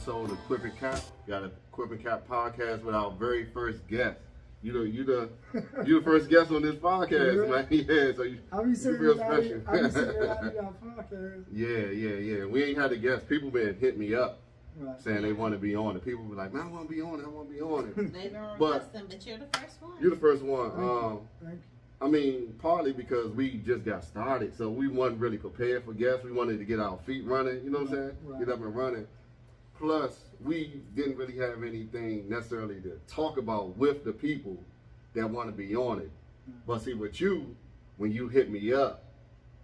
episode of Quip and Cap. Got a Quip and Cap podcast with our very first guest. You the first guest on this podcast, man. Yeah, so you feel special. I be saying our podcast. Yeah. We ain't had a guest. People been hitting me up. Right. Saying they want to be on it. People be like, man, I want to be on it. They've been requesting, but you're the first one. You're the first one. Thank you. I mean, partly because we just got started, so we wasn't really prepared for guests. We wanted to get our feet running, you know what I'm saying? Right. Get up and running. Plus, we didn't really have anything necessarily to talk about with the people that want to be on it. But see, with you, when you hit me up,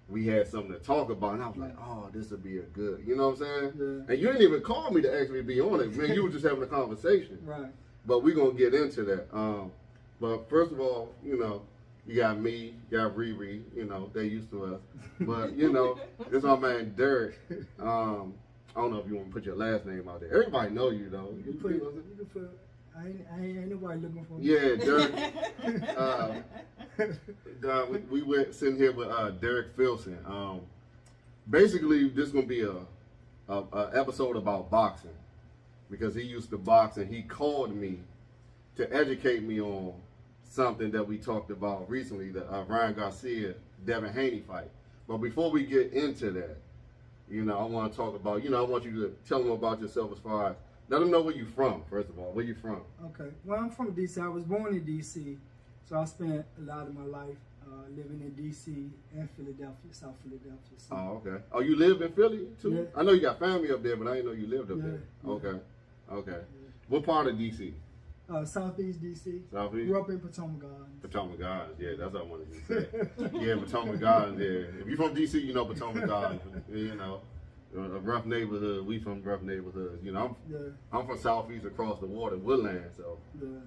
we had something to talk about, and I was like, oh, this would be a good, you know what I'm saying? Yeah. And you didn't even call me to actually be on it, man. You were just having a conversation. Right. But we're going to get into that. But first of all, you know, you got me, you got Riri, you know, they used to us. But, you know, this is my man Derrick. I don't know if you want to put your last name out there. Everybody know you, though. You can put, I ain't nobody looking for me. Yeah, Derrick. We went sitting here with Derrick Philson. Basically, this is going to be a episode about boxing. Because he used to box, and he called me to educate me on something that we talked about recently, the Ryan Garcia, Haney fight. But before we get into that, you know, I want to talk about, you know, I want you to tell them about yourself as far as, let them know where you're from, first of all. Where you from? Okay. Well, I'm from D.C. I was born in D.C., so I spent a lot of my life living in D.C. and Philadelphia, South Philadelphia. So. Oh, okay. Oh, you lived in Philly, too? Yeah. I know you got family up there, but I didn't know you lived up there. Yeah. Okay. Yeah. What part of D.C.? Southeast D.C. Southeast? Grew up in Potomac Gardens. Potomac Gardens, yeah, that's what I wanted to say. Yeah, Potomac Gardens, yeah. If you're from D.C., you know Potomac Gardens, you know. A rough neighborhood, we from rough neighborhoods. You know, I'm from Southeast across the water, Woodland, so,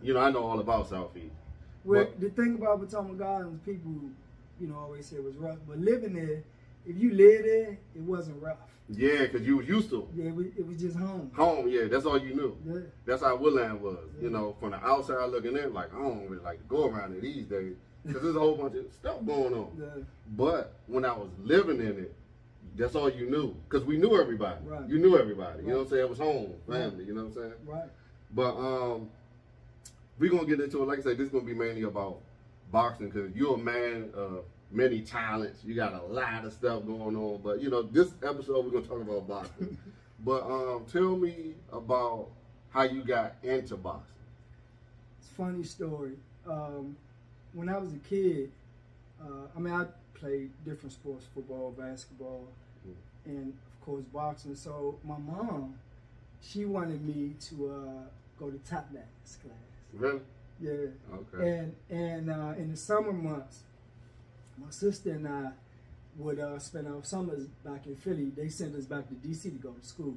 you know, I know all about Southeast. Well, the thing about Potomac Gardens, people, you know, always say it was rough, but living there, if you lived there, it wasn't rough. Yeah, because you was used to it. Yeah, it was just home. Home, yeah, that's all you knew. Yeah. That's how Woodland was. You know, from the outside looking in, like, I don't really like to go around it these days, because there's a whole bunch of stuff going on. Yeah. But when I was living in it, that's all you knew, because we knew everybody. Right. You knew everybody. Right. You know what I'm saying? It was home, family. Right. You know what I'm saying? Right. But we're gonna get into it. Like I said, this is gonna be mainly about boxing, because you're a man of many talents. You got a lot of stuff going on. But you know, this episode we're gonna talk about boxing. But tell me about how you got into boxing. It's a funny story. When I was a kid, I mean, I played different sports: football, basketball, and of course boxing. So my mom, she wanted me to go to tap dance class. Really? Yeah. Okay. And in the summer months, my sister and I would spend our summers back in Philly. They sent us back to D.C. to go to school.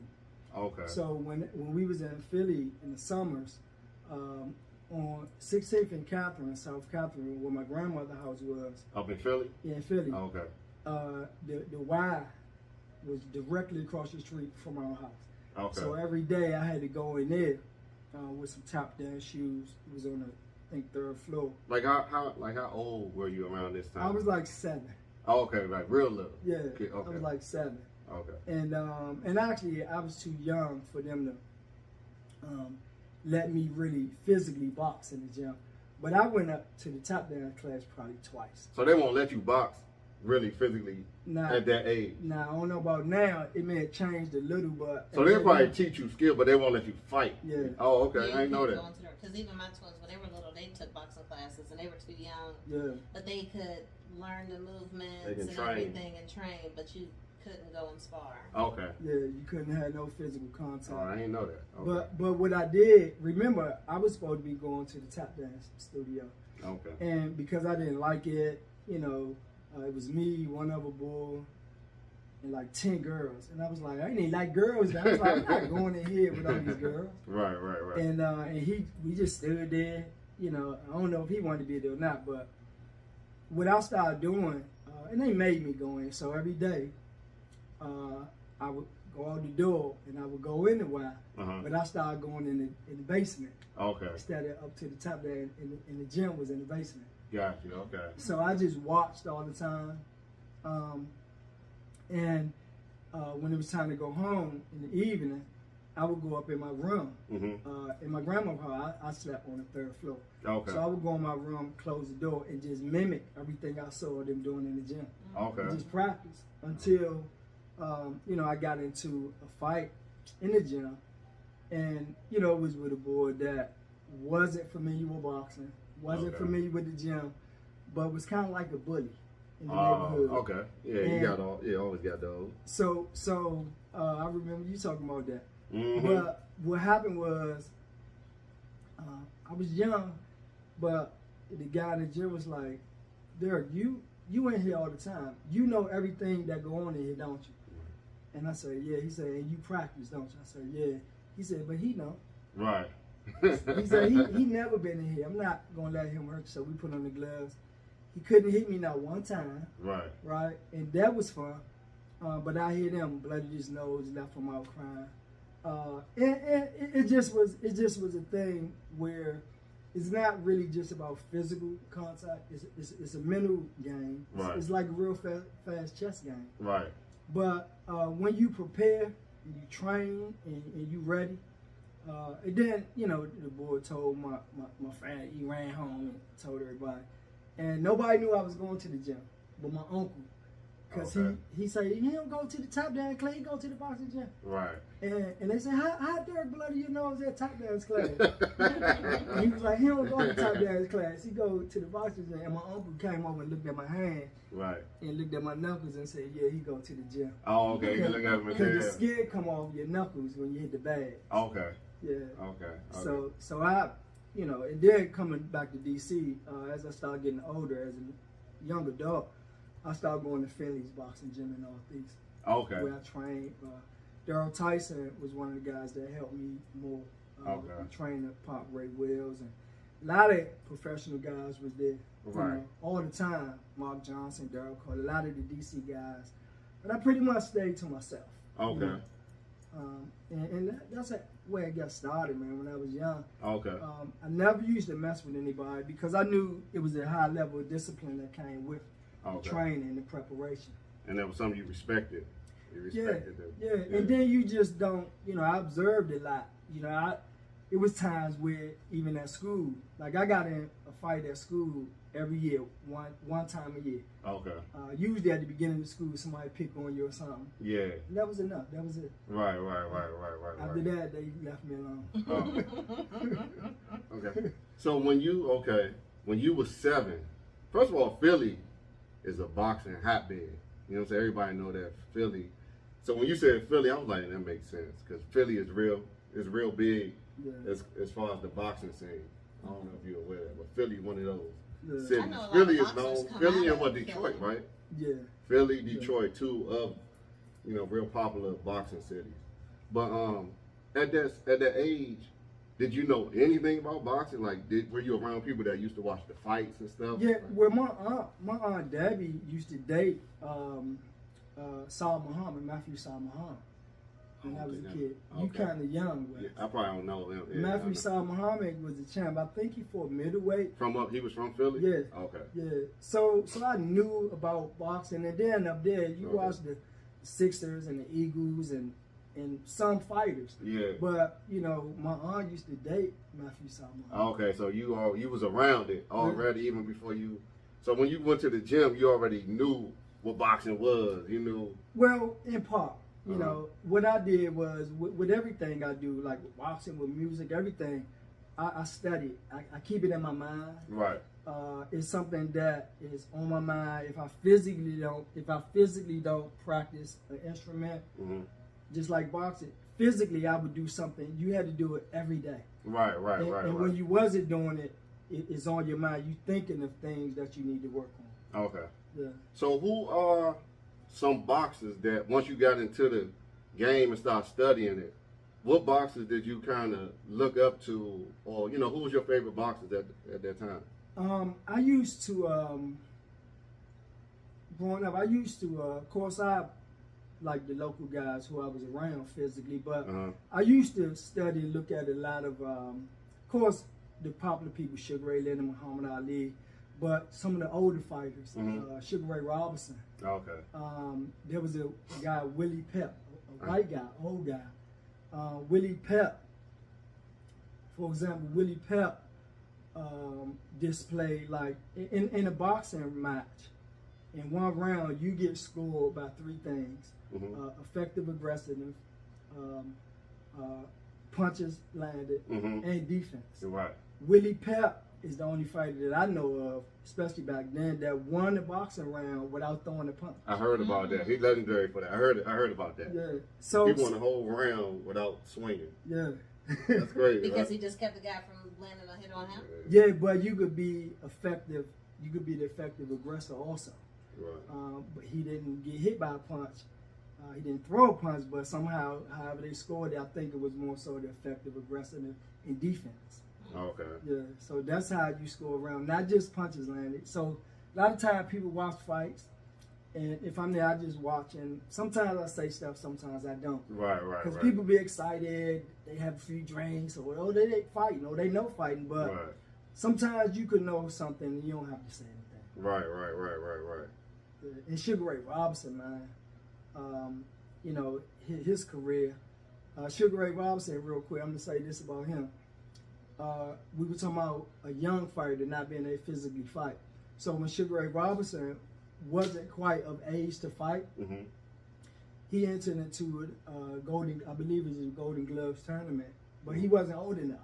Okay. So when we was in Philly in the summers, on 16th and Catherine, South Catherine, where my grandmother's house was. Up in Philly? Yeah, in Philly. Okay. The Y was directly across the street from our house. Okay. So every day I had to go in there with some tap dance shoes. It was on the, I think, 3rd floor. Like how old were you around this time? I was like 7. Oh, okay, right, real little. Yeah, Okay. I was like 7. Okay. And actually I was too young for them to let me really physically box in the gym. But I went up to the tap dance class probably twice. So they won't let you box really physically at that age? Now, I don't know about now. It may have changed a little, but... So they'll probably teach you skill, but they won't let you fight? Yeah. Oh, okay, Yeah, I didn't know that. Because even my twins, when they were little, they took boxing classes, and they were too young. Yeah. But they could learn the movements and train. everything and train, but you couldn't go and spar. Okay. Yeah, you couldn't have no physical contact. Oh, I didn't know that. Okay. But what I did, remember, I was supposed to be going to the tap dance studio. Okay. And because I didn't like it, you know, it was me, one other boy, and like 10 girls. And I was like, I didn't like girls. I was like, I'm not going in here with all these girls. Right. And we just stood there. You know, I don't know if he wanted to be there or not, but what I started doing, and they made me go in. So every day, I would go out the door and I would go in the Y, but I started going in the basement. Okay. Instead of up to the top there, and the gym was in the basement. Got you. Okay. So I just watched all the time, and when it was time to go home in the evening, I would go up in my room. Mm-hmm. In my grandma's house, I slept on the 3rd floor. Okay. So I would go in my room, close the door, and just mimic everything I saw them doing in the gym. Okay. And just practice until, I got into a fight in the gym. And, it was with a boy that wasn't familiar with boxing, wasn't familiar with the gym, but was kind of like a bully in the neighborhood. Okay. Yeah, you always got those. So I remember you talking about that. Mm-hmm. But what happened was, I was young, but the guy in the gym was like, Derrick, you in here all the time. You know everything that go on in here, don't you? And I said, yeah. He said, and you practice, don't you? I said, yeah. He said, but he know. Right. He said, he never been in here. I'm not going to let him hurt you. So we put on the gloves. He couldn't hit me not one time. Right. Right. And that was fun. But I hit him, bloody his nose, left him out crying. And it just was a thing where it's not really just about physical contact. It's a mental game. Right. It's like a real fast chess game. Right. But when you prepare, and you train, and you ready, and then the boy told my friend, he ran home and told everybody, and nobody knew I was going to the gym, but my uncle. Because he said, he don't go to the Top Dance class, he go to the boxing gym. Right. And they said, how Derrick bloody your nose at Top Dance class? And he was like, he don't go to Top Dance class, he go to the boxing gym. And my uncle came over and looked at my hand. Right. And looked at my knuckles and said, yeah, he go to the gym. Oh, okay. You look at him and because the skin come off your knuckles when you hit the bag. Okay. Yeah. Okay. So I, and then coming back to DC, as I started getting older, as a young adult, I started going to Finley's boxing gym in Northeast. Okay. Where I trained. Daryl Tyson was one of the guys that helped me more. I trained at Pop Ray Wells, and a lot of professional guys was there. Right. All the time. Mark Johnson, Daryl Cole, a lot of the DC guys. But I pretty much stayed to myself. Okay. And that's where it got started, man, when I was young. Okay. I never used to mess with anybody because I knew it was a high level of discipline that came with the training and the preparation. And that was something you respected. You respected it. Yeah. And then you just don't, I observed a lot. It was times where even at school, like I got in a fight at school every year, one time a year. Okay. Usually at the beginning of school, somebody pick on you or something. Yeah. And that was enough. That was it. Right. After that, they left me alone. Oh. Okay. So when you were 7, first of all, Philly is a boxing hotbed. You know what I'm saying? Everybody know that Philly. So when you said Philly, I was like, that makes sense because Philly is real big as far as the boxing scene. I don't know if you're aware of that, but Philly one of those cities. Philly is known. Philly and Detroit, right? Yeah. Philly, Detroit, two of real popular boxing cities. But at that age, did you know anything about boxing? Like, were you around people that used to watch the fights and stuff? Yeah, well, my aunt Debbie used to date Saul Muhammad, Matthew Saul Muhammad, when I was a kid. You kind of young, but I probably don't know him. Yeah, Matthew Saul Muhammad was a champ. I think he fought middleweight. He was from Philly? Yeah. Okay. Yeah. So I knew about boxing, and then up there you watch the Sixers and the Eagles and some fighters. Yeah. But my aunt used to date Matthew Saul Muhammad. Okay, so you was around it already even before you. So when you went to the gym, you already knew what boxing was. You knew. Well, in part. What I did was, with everything I do, like with boxing, with music, everything, I study it. I keep it in my mind. Right. It's something that is on my mind. If I physically don't practice an instrument, just like boxing, physically I would do something. You had to do it every day. Right. And when you wasn't doing it, it's on your mind. You thinking of things that you need to work on. Okay. Yeah. So who are some boxers that once you got into the game and started studying it, what boxers did you kind of look up to, or who was your favorite boxers at that time? I used to growing up. Of course, I like the local guys who I was around physically, but I used to study and look at a lot of course, the popular people, Suge Ray Leonard, Muhammad Ali, but some of the older fighters, Sugar Ray Robinson. Okay. There was a guy, Willie Pep, a white guy, old guy. Willie Pep, for example, Willie Pep displayed like in a boxing match. In one round, you get scored by three things: effective aggressiveness, punches landed, and defense. Right. Willie Pep is the only fighter that I know of, especially back then, that won the boxing round without throwing a punch. I heard about that. He's legendary for that. I heard about that. Yeah. So he won the whole round without swinging. Yeah. That's great. Because right? he just kept the guy from landing a hit on him? Yeah, but you could be effective. You could be the effective aggressor also. Right. But he didn't get hit by a punch. He didn't throw a punch, but somehow, however they scored it, I think it was more so the effective aggressiveness in defense. Okay. Yeah, so that's how you score around, not just punches landed. So a lot of times people watch fights, and if I'm there, I just watch, and sometimes I say stuff, sometimes I don't. Right. Because people be excited, they have a few drinks, or they fighting, or they know fighting, but sometimes you could know something and you don't have to say anything. Right. Yeah. And Sugar Ray Robinson, man, you know, his career. Sugar Ray Robinson, real quick, I'm going to say this about him. We were talking about a young fighter not being able to physically fight. So when Sugar Ray Robinson wasn't quite of age to fight, he entered into a Golden Gloves tournament, but he wasn't old enough.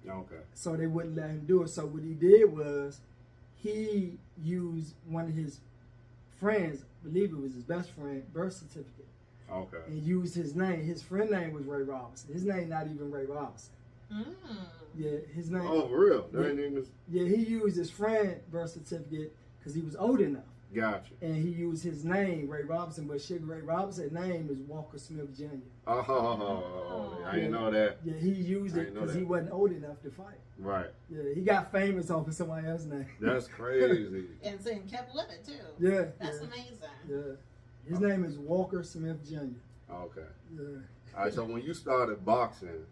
Okay. So they wouldn't let him do it. So what he did was he used one of his friends, I believe it was his best friend, birth certificate. Okay. And used his name. His friend name was Ray Robinson. His name not even Ray Robinson. Yeah, his name. Oh, for real? That name is. Yeah, he used his friend birth certificate because he was old enough. Gotcha. And he used his name, Ray Robinson, but Sugar Ray Robinson's name is Walker Smith Jr. Oh, I didn't know that. Yeah, he used it because he wasn't old enough to fight. Right. Yeah, he got famous off of somebody else's name. That's crazy. And so he kept living too. Yeah. That's amazing. Yeah. His name is Walker Smith Jr. Okay. Yeah. All right, so when you started boxing,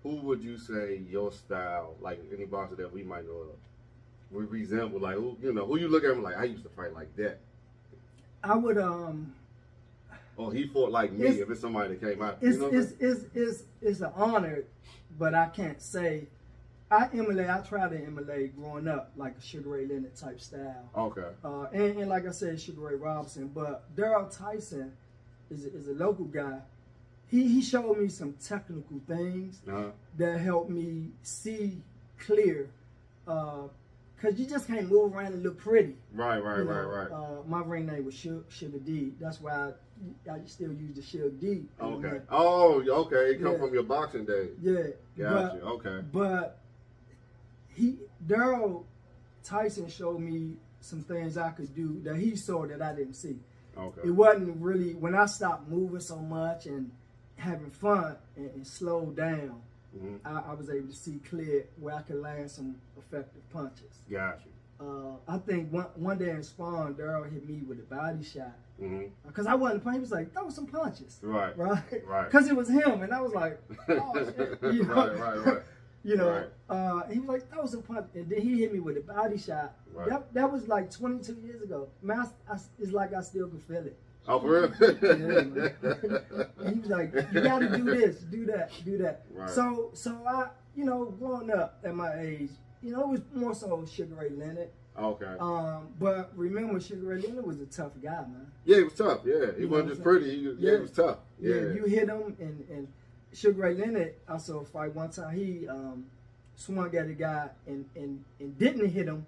who would you say your style, like any boxer that we might know of, would resemble? Like, who you look at him like, I used to fight like that. I would, or he fought like me if it's somebody that came out. It's an honor, but I can't say. I try to emulate growing up like a Sugar Ray Leonard type style. Okay. And like I said, Sugar Ray Robinson, but Daryl Tyson is a local guy. He showed me some technical things that helped me see clear. Cause you just can't move around and look pretty. Right. My ring name was Suge D. That's why I still use the Suge D. Okay. Oh, okay. It come from your boxing days. Yeah. Gotcha. Okay. But Daryl Tyson showed me some things I could do that he saw that I didn't see. Okay. It wasn't really when I stopped moving so much and having fun and slowed down. I was able to see clear where I could land some effective punches. Gotcha. I think one day in Spawn, Daryl hit me with a body shot. Because I wasn't playing. He was like, throw some punches. Right. Because it was him. And I was like, oh, shit. You know? Right. You know, he was like, throw some punches. And then he hit me with a body shot. Right. That was like 22 years ago. Man, it's like I still can feel it. Oh, for real? And he was like, you got to do this, do that. Right. So I, growing up at my age, it was more so Sugar Ray Leonard. Okay. But remember, Sugar Ray Leonard was a tough guy, man. Yeah, he was tough. Yeah, he wasn't just pretty. He was tough. Yeah, you hit him, and Sugar Ray Leonard, I saw a fight one time. He swung at a guy and didn't hit him.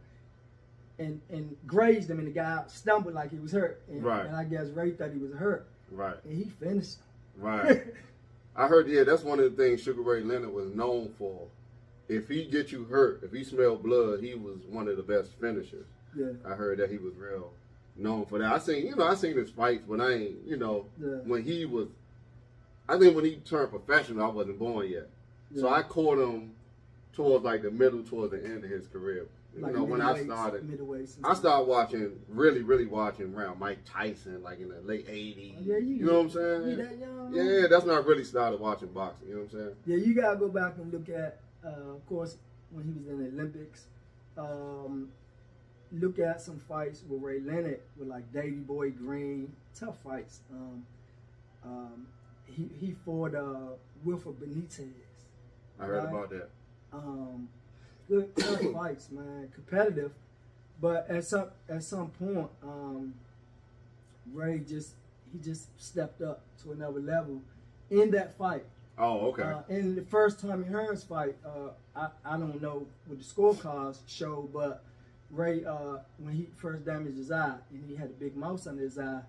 And grazed him, and the guy stumbled like he was hurt. And I guess Ray thought he was hurt. Right. And he finished him. Right. I heard, that's one of the things Sugar Ray Leonard was known for. If he get you hurt, if he smelled blood, he was one of the best finishers. Yeah. I heard that he was real known for that. I seen his fights, but I ain't, when he was, I think when he turned professional, I wasn't born yet. Yeah. So I caught him towards like the end of his career. Like when I started watching, really watching around Mike Tyson, like in the late 80s. Yeah, you know what I'm saying? You that young? Yeah, that's when I really started watching boxing. You know what I'm saying? Yeah, you gotta go back and look at, of course, when he was in the Olympics. Look at some fights with Ray Leonard, with like Davey Boy Green, tough fights. he fought Wilford Benitez. I heard Right. about that. Good tough fights, man, competitive. But at some point, Ray just stepped up to another level in that fight. Oh, okay. In the first Tommy Hearns fight, I don't know what the scorecards show, but Ray, when he first damaged his eye and he had a big mouse under his eye,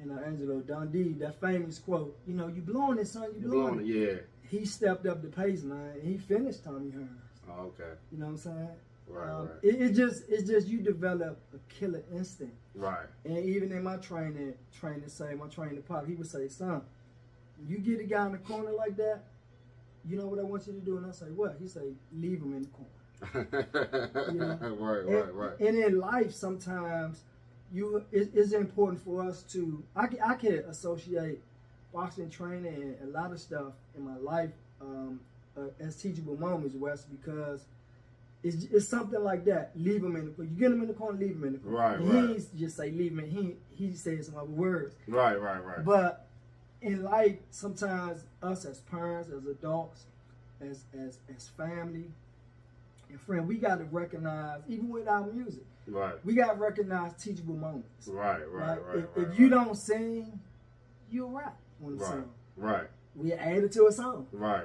and Angelo Dundee, that famous quote, you know, you blowing it, son, you blowing it. Yeah. He stepped up the pace, man, and he finished Tommy Hearns. Oh, okay. You know what I'm saying? Right. It's just you develop a killer instinct. Right. And even in my training pop, he would say, son, when you get a guy in the corner like that, you know what I want you to do? And I say, what? He say, leave him in the corner. You know? Right. And in life, sometimes it's important for us to, I can associate boxing training and a lot of stuff in my life as teachable moments, Wes, because it's something like that. Leave him in the corner. You get him in the corner, leave him in the corner. Right. He ain't just say leave him. He said some other words. Right. But in life, sometimes us as parents, as adults, as family and friends, we got to recognize, even with our music, Right. we got to recognize teachable moments. Right. If you don't sing, you'll rap on the song. Right. We add it to a song. Right.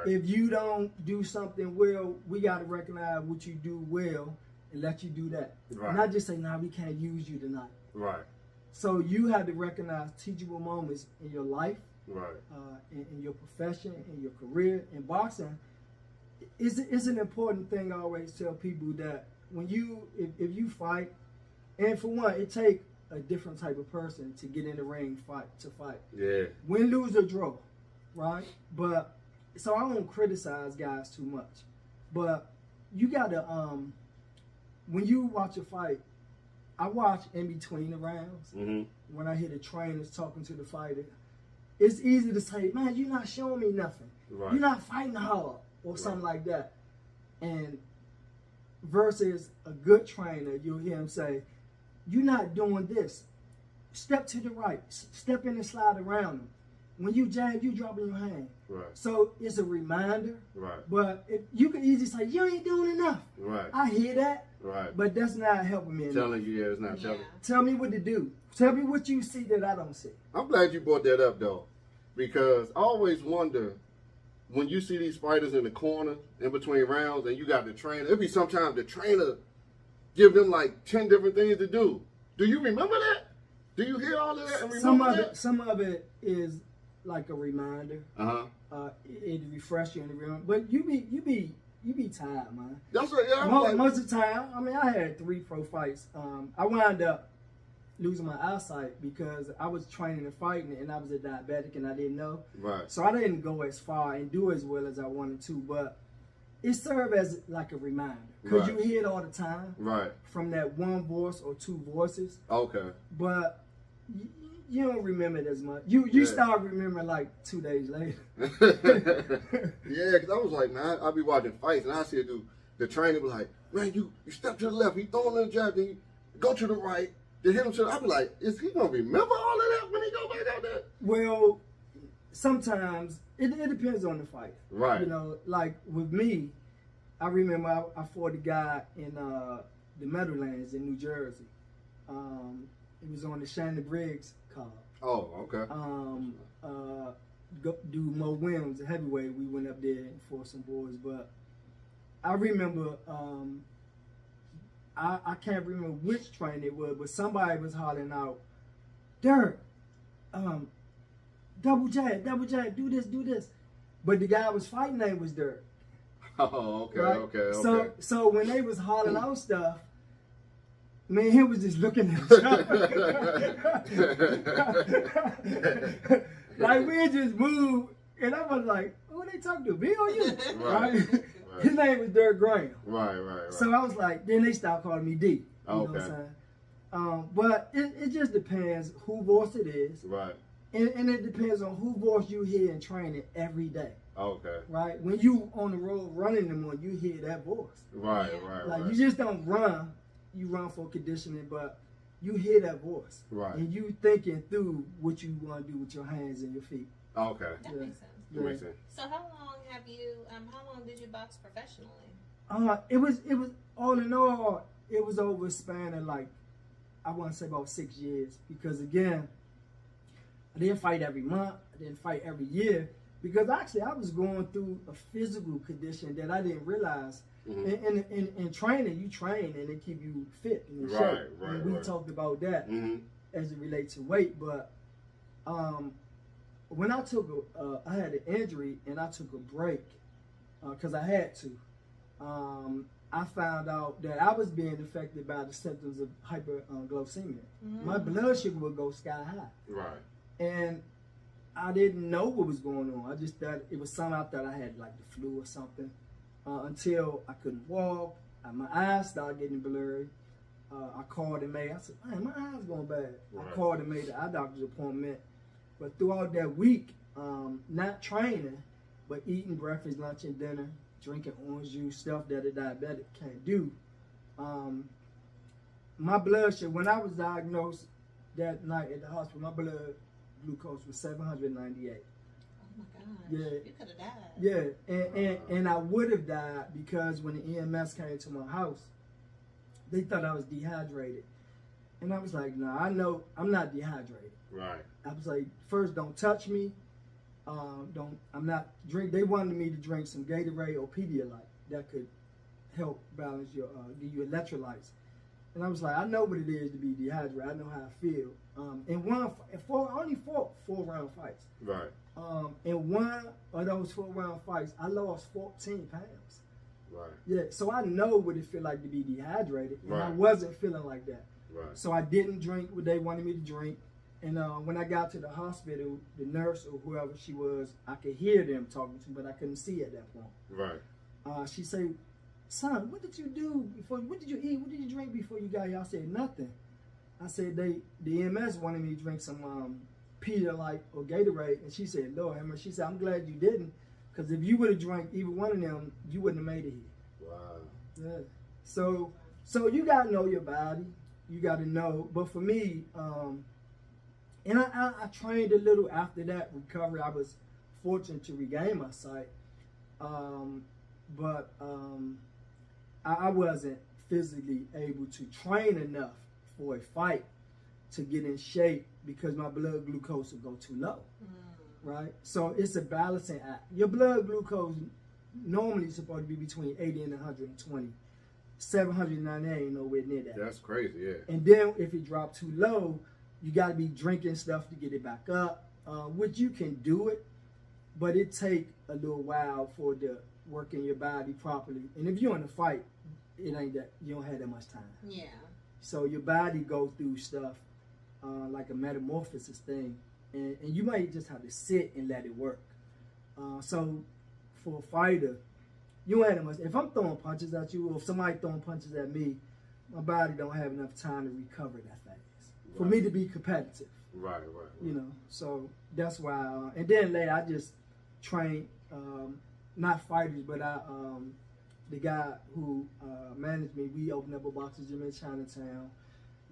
If you don't do something well, we got to recognize what you do well and let you do that. Right. Not just say, nah, we can't use you tonight. Right. So you have to recognize teachable moments in your life, Right. in your profession, in your career. In boxing, it's an important thing I always tell people that when if you fight, and for one, it takes a different type of person to get in the ring to fight. Yeah. Win, lose, or draw, right? But so I don't criticize guys too much, but you gotta when you watch a fight, I watch in between the rounds. Mm-hmm. When I hear the trainers talking to the fighter, it's easy to say, man, you're not showing me nothing. Right. You're not fighting hard or something like that. And versus a good trainer, you'll hear him say, you're not doing this. Step to the right. Step in and slide around him. When you jab, you dropping your hand. Right. So it's a reminder. Right. But you can easily say, you ain't doing enough. Right. I hear that. Right. But that's not helping me enough. Telling you, it's not telling. Tell me what to do. Tell me what you see that I don't see. I'm glad you brought that up though, because I always wonder when you see these fighters in the corner in between rounds, and you got the trainer. It be sometimes the trainer give them like 10 different things to do. Do you remember that? Do you hear all of that and remember that? Some of it is like a reminder. It refresh you and remember. But you be tired, man. That's what. Yeah. Most of the time, I mean, I had 3 pro fights. I wound up losing my eyesight because I was training and fighting, and I was a diabetic, and I didn't know. Right. So I didn't go as far and do as well as I wanted to, but it served as like a reminder because you hear it all the time. Right. From that one voice or 2 voices. Okay. But you don't remember it as much. You start remembering like 2 days later. Yeah, because I was like, man, I'll be watching fights, and I see a dude, the trainer be like, man, you step to the left, he throwing in the jab, then you go to the right, then hit him to the, I be like, is he going to remember all of that when he go back out there? Well, sometimes it depends on the fight. Right. You know, like with me, I remember I fought a guy in the Meadowlands in New Jersey. It was on the Shannon Briggs card. Oh, okay. Do Mo Williams, heavyweight. We went up there and fought some boys, but I remember I can't remember which train it was, but somebody was hollering out, Derrick, double jab, do this. But the guy I was fighting name was Derrick. Oh, okay, right? okay. So when they was hollering out stuff, man, he was just looking at each other. Like we just moved, and I was like, "Who are they talking to? Me or you?" Right? His name was Derrick Graham. Right. So I was like, then they stopped calling me D. You know okay. what I'm saying? But it just depends who voice it is. Right. And it depends on who voice you hear in training every day. Okay. Right? When you on the road running them on, you hear that voice. Right. Like you just don't run. You run for conditioning, but you hear that voice. Right. And you thinking through what you want to do with your hands and your feet. Oh, okay. That Yeah. makes sense. That makes sense. So how long have you? How long did you box professionally? It was all in all, it was over a span of like, I want to say about 6 years, because again, I didn't fight every month, I didn't fight every year, because actually I was going through a physical condition that I didn't realize. In training, you train and they keep you fit and in shape. Right, And we right. talked about that as it relates to weight, but when I took I had an injury and I took a break because I had to. I found out that I was being affected by the symptoms of hyperglycemia. My blood sugar would go sky high. Right. And I didn't know what was going on. I just thought it was something I thought I had like the flu or something until I couldn't walk. My eyes started getting blurry. I called and made, I said, man, my eyes going bad. Right. I called and made the eye doctor's appointment. But throughout that week, not training, but eating breakfast, lunch, and dinner, drinking orange juice, stuff that a diabetic can't do. My blood sugar, when I was diagnosed that night at the hospital, my blood glucose was 798. Oh my gosh. Yeah. You could have died. Yeah, and I would have died because when the EMS came to my house, they thought I was dehydrated. And I was like, no, I know I'm not dehydrated. Right. I was like, first, don't touch me. I'm not drink. They wanted me to drink some Gatorade or Pedialyte that could help balance your, give you electrolytes. And I was like, I know what it is to be dehydrated. I know how I feel. I only fought 4-round fights. Right. In one of those 4-round fights, I lost 14 pounds. Right. Yeah, so I know what it feel like to be dehydrated, and I Right. wasn't feeling like that. Right. So I didn't drink what they wanted me to drink. And when I got to the hospital, the nurse or whoever she was, I could hear them talking to me, but I couldn't see at that point. Right. She said, son, what did you do before? What did you eat? What did you drink before you got here? I said, nothing. I said, the EMS wanted me to drink some Pedialyte or Gatorade. And she said, Lord, Hammer. She said, I'm glad you didn't, because if you would have drank either one of them, you wouldn't have made it here. Wow. Yeah. So you got to know your body. You got to know. But for me, and I trained a little after that recovery. I was fortunate to regain my sight. But I wasn't physically able to train enough for a fight to get in shape because my blood glucose would go too low. Right? So it's a balancing act. Your blood glucose normally is supposed to be between 80 and 120. 798 ain't nowhere near that. That's crazy, yeah. And then if it dropped too low, you got to be drinking stuff to get it back up, which you can do it, but it take a little while for it to work in your body properly. And if you're in a fight, it ain't that, you don't have that much time. Yeah. So your body go through stuff like a metamorphosis thing, and you might just have to sit and let it work. So for a fighter, you don't have that much. If I'm throwing punches at you, or if somebody throwing punches at me, my body don't have enough time to recover that fast for me to be competitive. Right. You know, so that's why. And then later, I just trained not fighters, but the guy who managed me. We opened up a boxing gym in Chinatown.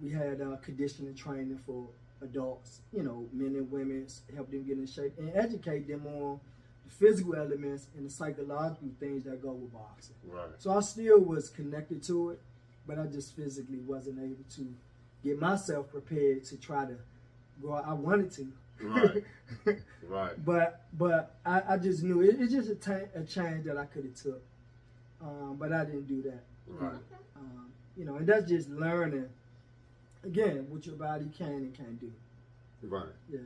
We had conditioning training for adults, you know, men and women, help them get in shape and educate them on the physical elements and the psychological things that go with boxing. Right. So I still was connected to it, but I just physically wasn't able to get myself prepared to try to go out. I wanted to. Right. Right. But I just knew it's just a change that I could have took. But I didn't do that. Right. You know, and that's just learning, again, what your body can and can't do. Right. Yeah.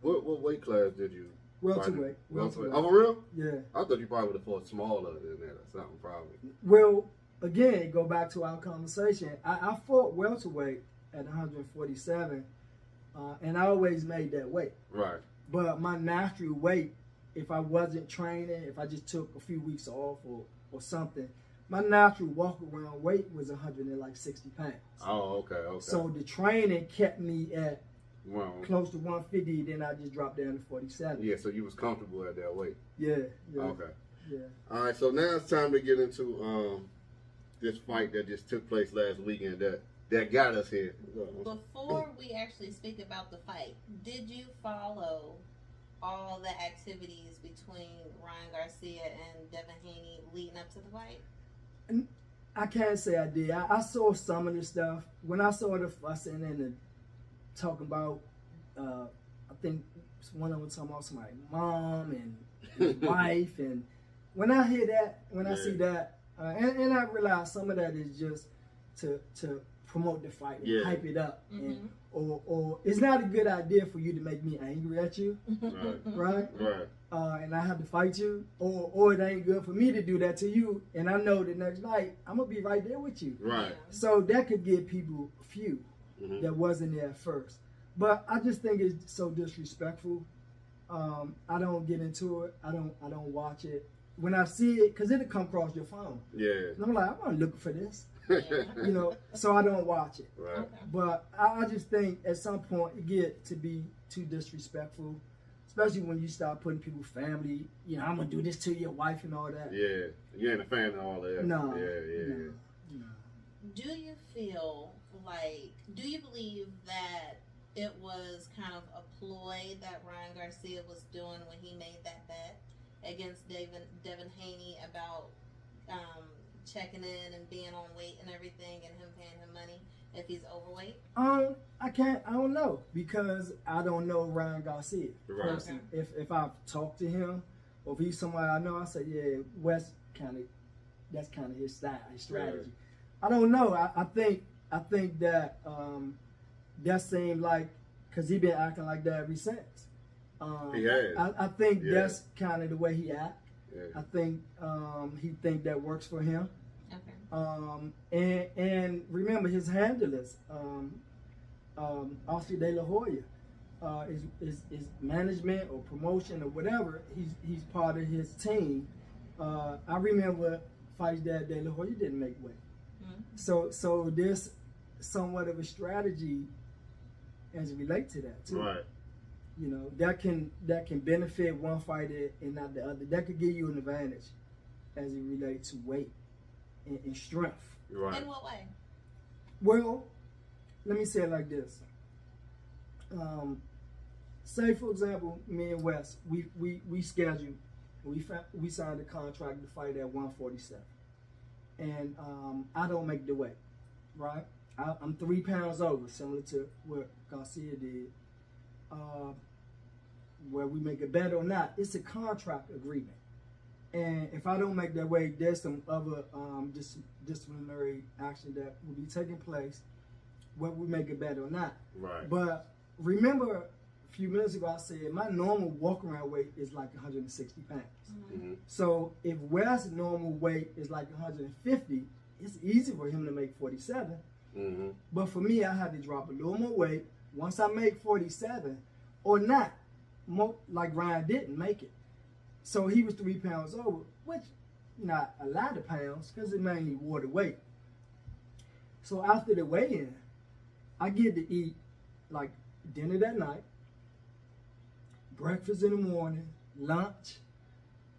What weight class did you? Welterweight. Welterweight. Oh, for real? Yeah. I thought you probably would have fought smaller than that or something, probably. Well, again, go back to our conversation. I fought welterweight at 147, and I always made that weight. Right. But my natural weight, if I wasn't training, if I just took a few weeks off or something, my natural walk around weight was 160 pounds. Oh, okay. So the training kept me at Well, close to 150, then I just dropped down to 47. yeah, so you was comfortable at that weight. Yeah. Okay. Yeah. All right, so now it's time to get into this fight that just took place last weekend that got us here. before we actually speak about the fight, did you follow all the activities between Ryan Garcia and Devin Haney leading up to the fight? I can't say I did. I saw some of the stuff. When I saw the fussing and the talking about, I think one of them talking about somebody's mom and his wife, and when I hear that, when I see that, and I realize some of that is just to promote the fight and hype it up, and, or it's not a good idea for you to make me angry at you, right? And I have to fight you, or it ain't good for me to do that to you, and I know the next night I'm gonna be right there with you, Right. So that could give people a few that wasn't there at first. But I just think it's so disrespectful. I don't get into it. I don't watch it. When I see it, because it'll come across your phone. Yeah. And I'm like, I'm not looking for this. Yeah. So I don't watch it. Right. Okay. But I just think at some point it get to be too disrespectful, especially when you start putting people's family, I'm going to do this to your wife and all that. Yeah. You ain't a fan of all that. No. Yeah. Do you feel like, do you believe that it was kind of a ploy that Ryan Garcia was doing when he made that bet against Devin Haney about checking in and being on weight and everything, and him paying him money if he's overweight? I don't know, because I don't know Ryan Garcia Right. personally. If I've talked to him, or if he's somebody I know, I say, yeah, Wes that's kind of his style, his strategy. Right. I don't know. I think that that seemed like, because he been acting like that ever since. He has. I think that's kind of the way he act. Yeah. I think he think that works for him. Okay. And remember his handlers, Oscar De La Hoya, is management or promotion or whatever. He's part of his team. I remember fights that De La Hoya didn't make weight. So there's somewhat of a strategy as it relates to that too. Right. That can benefit one fighter and not the other. That could give you an advantage as it relates to weight and strength. Right. In what way? Well, let me say it like this. Say for example, me and Wes, we scheduled, we signed a contract to fight at 147, and I don't make the weight, right? I'm 3 pounds over, similar to what Garcia did. Where we make a bet or not, it's a contract agreement. And if I don't make that weight, there's some other disciplinary action that will be taking place whether we make a bet or not. Right. But remember, a few minutes ago I said my normal walk around weight is like 160 pounds. So if Wes' normal weight is like 150, it's easy for him to make 47. But for me, I had to drop a little more weight once I make 47, or not. Like Ryan didn't make it. So he was 3 pounds over, which not a lot of pounds because it mainly water weight. So after the weigh-in, I get to eat like dinner that night, breakfast in the morning, lunch,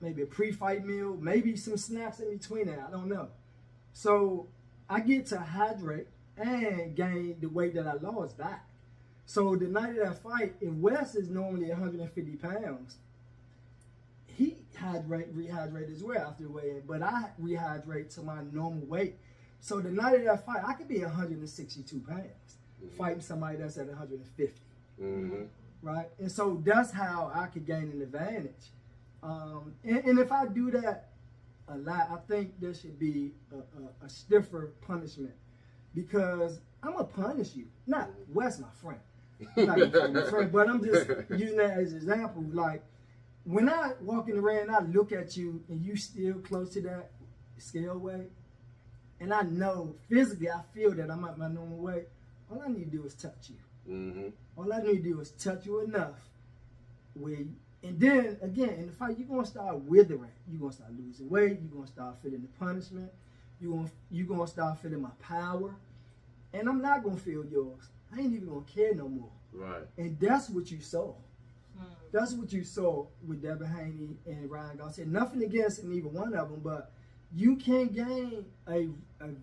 maybe a pre-fight meal, maybe some snacks in between that, I don't know. So I get to hydrate and gain the weight that I lost back. So the night of that fight, if Wes is normally 150 pounds, he rehydrate as well after the weigh-in, but I rehydrate to my normal weight. So the night of that fight, I could be 162 pounds, fighting somebody that's at 150, right? And so that's how I could gain an advantage. And if I do that a lot, I think there should be a stiffer punishment, because I'm going to punish you. Not Wes, my friend. I'm not gonna fight my friend, but I'm just using that as an example. Like, when I walk in the ring, I look at you and you still close to that scale weight, and I know physically, I feel that I'm at my normal weight, all I need to do is touch you. All I need to do is touch you enough and then again in the fight, you're gonna start withering. You're gonna start losing weight. You're gonna start feeling the punishment. You're gonna start feeling my power, and I'm not gonna feel yours. I ain't even gonna care no more. Right. And that's what you saw. That's what you saw with Devin Haney and Ryan Garcia. Nothing against neither one of them, but you can gain a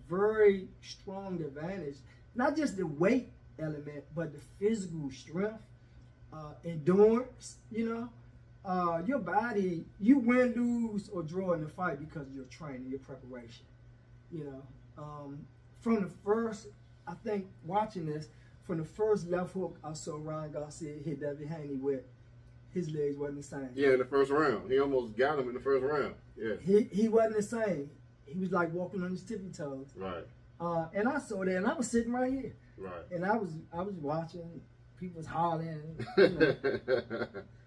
very strong advantage. Not just the weight element, but the physical strength, endurance, your body, you win, lose, or draw in the fight because of your training, your preparation. You know, from the first, I think watching this, from the first left hook I saw Ryan Garcia hit Devin Haney with, his legs wasn't the same. Yeah, in the first round. He almost got him in the first round. Yeah. He wasn't the same. He was like walking on his tippy toes. Right. And I saw that, and I was sitting right here. Right. And I was watching, people was hollering. You know.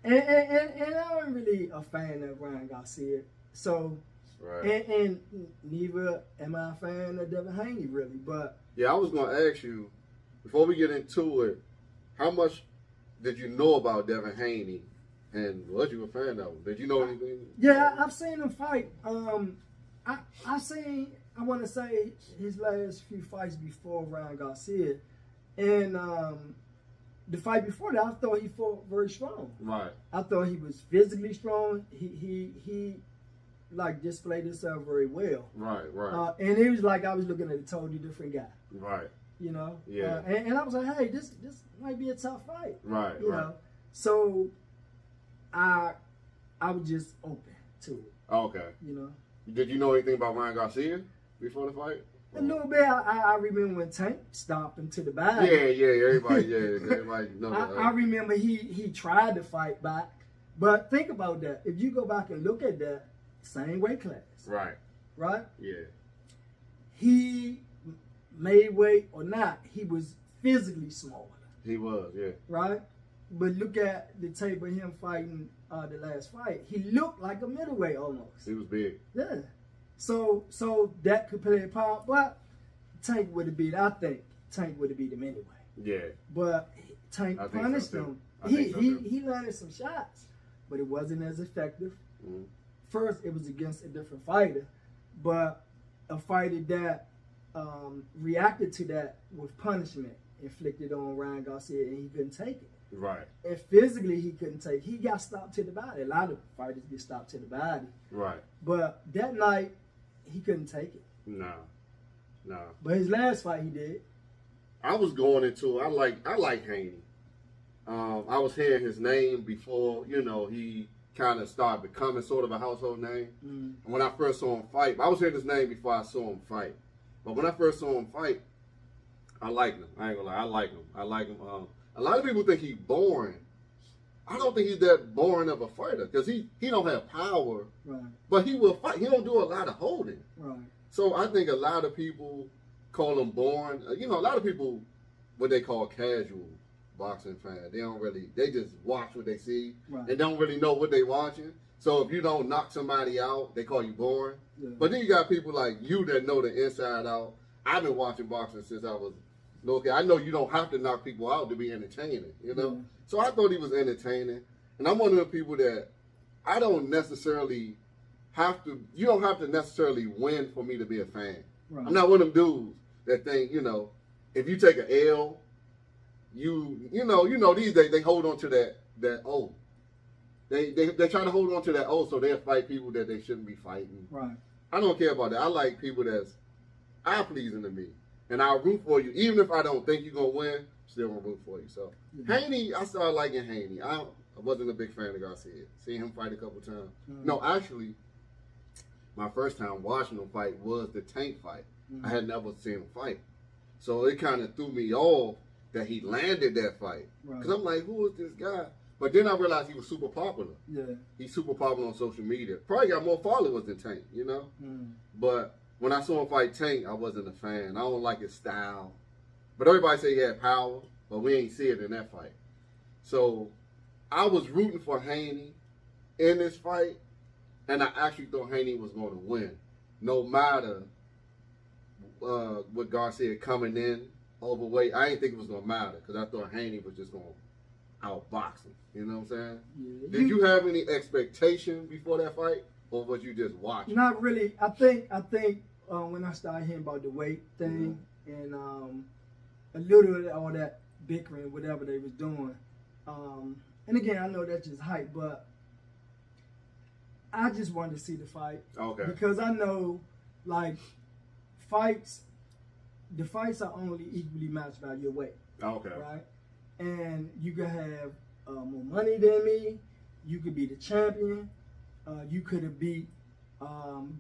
and I wasn't really a fan of Ryan Garcia. So, right. and neither am I a fan of Devin Haney, really. But yeah, I was going to ask you, before we get into it, how much did you know about Devin Haney? And was you a fan of him? Did you know anything? Yeah, I've seen him fight. I've seen, I want to say, his last few fights before Ryan Garcia. And the fight before that, I thought he fought very strong. Right. I thought he was physically strong. He like displayed himself very well. Right, right. And it was like I was looking at a totally different guy. Right. You know? Yeah. And I was like, hey, this might be a tough fight. Right, you right. know? So I was just open to it. Okay. You know? Did you know anything about Ryan Garcia before the fight? A little bit. I remember when Tank stomped him to the back. Everybody knows that. I remember he tried to fight back. But think about that. If you go back and look at that, same weight class. Right. Right? Yeah. He made weight or not, he was physically smaller. He was, yeah. Right? But look at the tape of him fighting the last fight. He looked like a middleweight almost. He was big. Yeah. So that could play a part. But Tank would have beat, I think, Tank would have beat him anyway. Yeah. But Tank punished him. He landed some shots, but it wasn't as effective. Mm-hmm. First, it was against a different fighter, but a fighter that reacted to that with punishment inflicted on Ryan Garcia, and he couldn't take it. Right. And physically, he couldn't take it. He got stopped to the body. A lot of fighters get stopped to the body. Right. But that night, he couldn't take it. No. But his last fight, he did. I was going into, I like Haney. I was hearing his name before, he kind of started becoming sort of a household name. Mm. And when I first saw him fight, I was hearing his name before I saw him fight. But when I first saw him fight, I liked him. I ain't gonna lie, I like him. A lot of people think he's boring. I don't think he's that boring of a fighter because he don't have power, Right. but he will fight. He don't do a lot of holding. Right. So I think a lot of people call him boring. A lot of people, what they call casual boxing fans, they just watch what they see Right. and don't really know what they watching. So if you don't knock somebody out, they call you boring. Yeah. But then you got people like you that know the inside out. I've been watching boxing since I was little kid. I know you don't have to knock people out to be entertaining, Yeah. So I thought he was entertaining. And I'm one of the people that I don't necessarily you don't have to necessarily win for me to be a fan. Right. I'm not one of them dudes that think, if you take an L, these days they hold on to that O. They try to hold on to that O so they'll fight people that they shouldn't be fighting. Right. I don't care about that. I like people that's eye-pleasing to me. And I'll root for you. Even if I don't think you're going to win, still going to root for you. So, Haney, I started liking Haney. I wasn't a big fan of Garcia. Seen him fight a couple times. Mm-hmm. No, actually, my first time watching him fight was the Tank fight. Mm-hmm. I had never seen him fight. So it kind of threw me off that he landed that fight. Because I'm like, who is this guy? But then I realized he was super popular. Yeah. He's super popular on social media. Probably got more followers than Tank, Mm. But when I saw him fight Tank, I wasn't a fan. I don't like his style. But everybody say he had power, but we ain't see it in that fight. So I was rooting for Haney in this fight, and I actually thought Haney was going to win, no matter with Garcia coming in overweight. I didn't think it was going to matter because I thought Haney was just going to outbox him. You know what I'm saying? Yeah. Did you have any expectation before that fight, or was you just watching? Not really. I think when I started hearing about the weight thing and a little of all that bickering, whatever they was doing, and again, I know that's just hype, but I just wanted to see the fight. Okay. Because I know, like, the fights are only equally matched by your weight. Okay. Right? And you can have more money than me. You could be the champion. You could have beat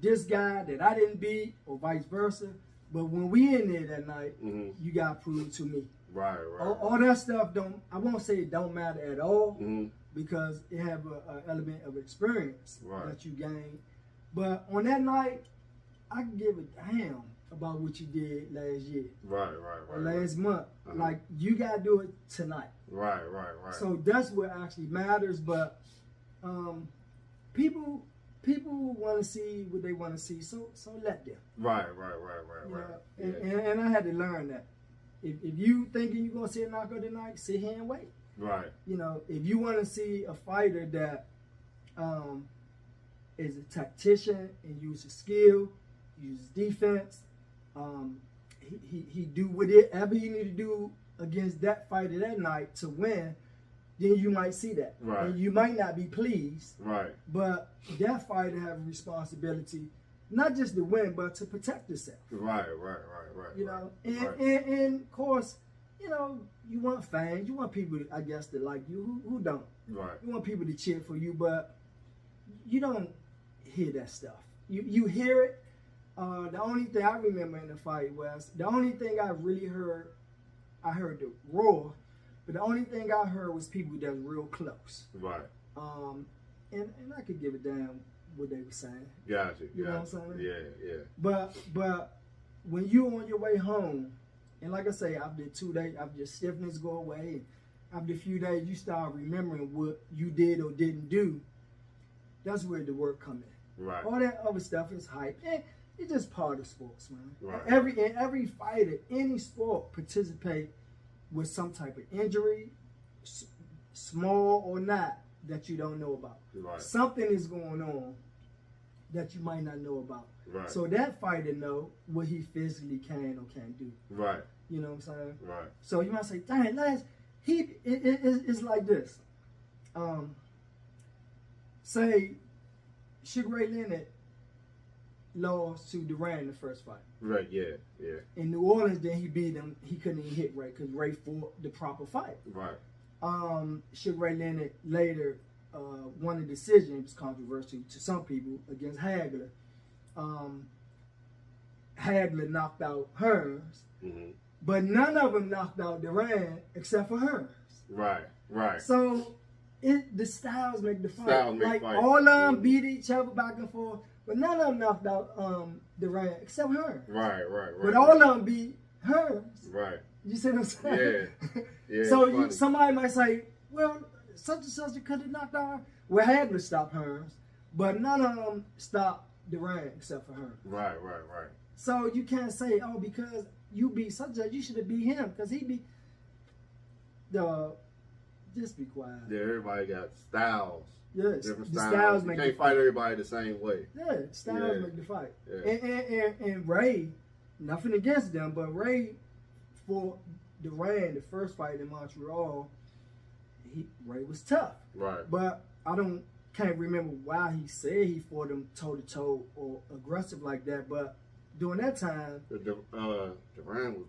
this guy that I didn't beat, or vice versa. But when we in there that night, you got to prove to me. Right. All that stuff I won't say it don't matter at all, because it have an element of experience that you gain. But on that night, I can give a damn about what you did last year. Right. Or last month. Like, you got to do it tonight. Right. So that's what actually matters. But people want to see what they want to see, so let them. Right. And I had to learn that. If you thinking you're going to see a knockout tonight, sit here and wait. Right. You know, if you want to see a fighter that is a tactician and uses skill, uses defense, he do whatever he need to do against that fighter that night to win, then you might see that. Right. And you might not be pleased. Right. But that fighter have a responsibility, not just to win, but to protect yourself. Right. You know, and of course, you know, you want fans, you want people, I guess, to like you. Who don't? Right. You want people to cheer for you, but you don't hear that stuff. You hear it. The only thing I remember in the fight was, the only thing I really heard, I heard the roar, but the only thing I heard was people that's real close. Right. And I could give a damn what they were saying. Gotcha. You know what I'm saying? Yeah. But when you on your way home, and like I say, after 2 days, after your stiffness go away, after a few days, you start remembering what you did or didn't do. That's where the work come in. Right. All that other stuff is hype. And it's just part of sports, man. Right. Every fighter, any sport, participate with some type of injury, small or not, that you don't know about. Right. Something is going on that you might not know about. Right. So that fighter know what he physically can or can't do. Right. You know what I'm saying? Right. So you might say, dang, it's like this. Say Suge Leonard lost to Durant in the first fight. Right, yeah. In New Orleans, then he beat him. He couldn't even hit Ray because Ray fought the proper fight. Right. Suge Leonard later won the decision. It was controversial to some people against Hagler. Hagler knocked out Hearns, but none of them knocked out Durant except for Hearns. Right. So the styles make the fight. All of them beat each other back and forth, but none of them knocked out Durant except Hearns. Right. But all of them beat Hearns. Right. You see what I'm saying? Yeah. So somebody might say, well, such and such could have knocked out. Well, Hagler stopped Hearns, but none of them stopped Durant except for Hearns. Right. So you can't say, oh, because you beat such a, you should have beat him because he beat the. Just be quiet. Yeah, everybody got styles. Yes, different styles. You can't fight everybody the same way. Yeah, styles make the fight. Yeah. And Ray, nothing against them, but Ray for Durant, the first fight in Montreal, Ray was tough. Right. But I can't remember why he said he fought him toe to toe or aggressive like that. But during that time, Durant was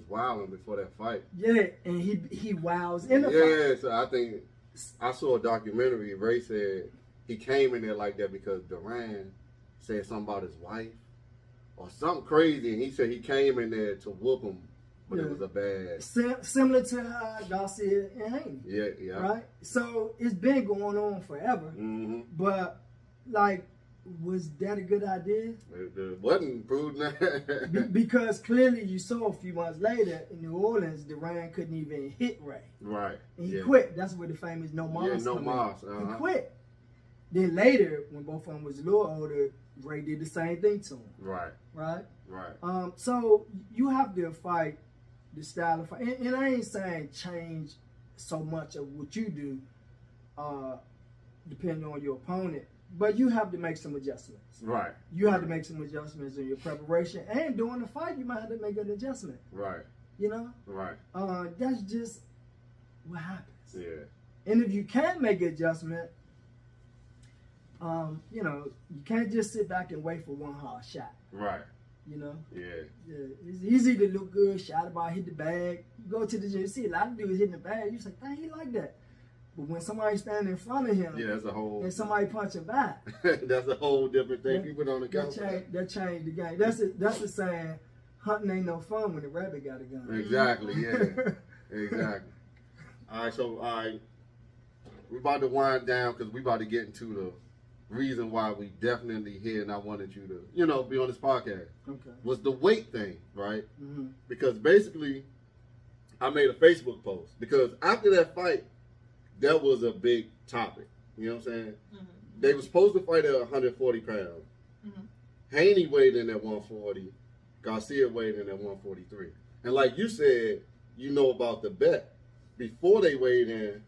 wilding before that fight. Yeah, and he wows in the fight. Yeah, so I think I saw a documentary. Ray said he came in there like that because Durant said something about his wife or something crazy, and he said he came in there to whoop him, but it was a bad. Similar to Garcia and Haney. Yeah. Right. So it's been going on forever. But like, was that a good idea? It wasn't proving that. Because clearly you saw a few months later in New Orleans, Durant couldn't even hit Ray. Right. And he quit. That's where the famous no Moss. Yeah, no Moss. He quit. Then later, when both of them was a little older, Ray did the same thing to him. Right. So you have to fight the style of fight. And I ain't saying change so much of what you do, depending on your opponent. But you have to make some adjustments. Right. You have to make some adjustments in your preparation. And during the fight, you might have to make an adjustment. Right. You know? Right. That's just what happens. Yeah. And if you can't make an adjustment, you know, you can't just sit back and wait for one hard shot. Right. You know? Yeah. It's easy to look good, shot about, hit the bag. You go to the gym, you see a lot of dudes hitting the bag. You say, dang, he like that. But when somebody standing in front of him, Yeah, that's a whole. and somebody punch him back, That's a whole different thing. People don't account for that changed the game. That's the saying. Hunting ain't no fun when the rabbit got a gun. Exactly. Yeah. Exactly. All right. So, all right, we're about to wind down because we about to get into the reason why we definitely here, and I wanted you to, be on this podcast. Okay. Was the weight thing, right? Mm-hmm. Because basically, I made a Facebook post because after that fight, that was a big topic. You know what I'm saying? Mm-hmm. They were supposed to fight at 140 pounds. Mm-hmm. Haney weighed in at 140. Garcia weighed in at 143. And like you said, about the bet. Before they weighed in,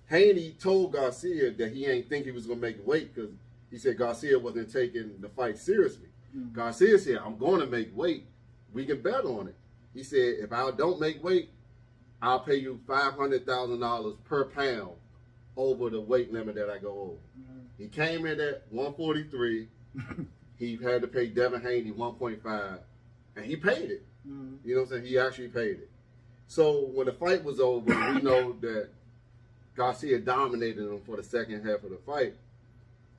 Haney told Garcia that he ain't think he was going to make weight because he said Garcia wasn't taking the fight seriously. Mm-hmm. Garcia said, I'm going to make weight. We can bet on it. He said, if I don't make weight, I'll pay you $500,000 per pound over the weight limit that I go over. Mm-hmm. He came in at 143. He had to pay Devin Haney 1.5, and he paid it. Mm-hmm. You know what I'm saying? He actually paid it. So when the fight was over, we know that Garcia dominated him for the second half of the fight.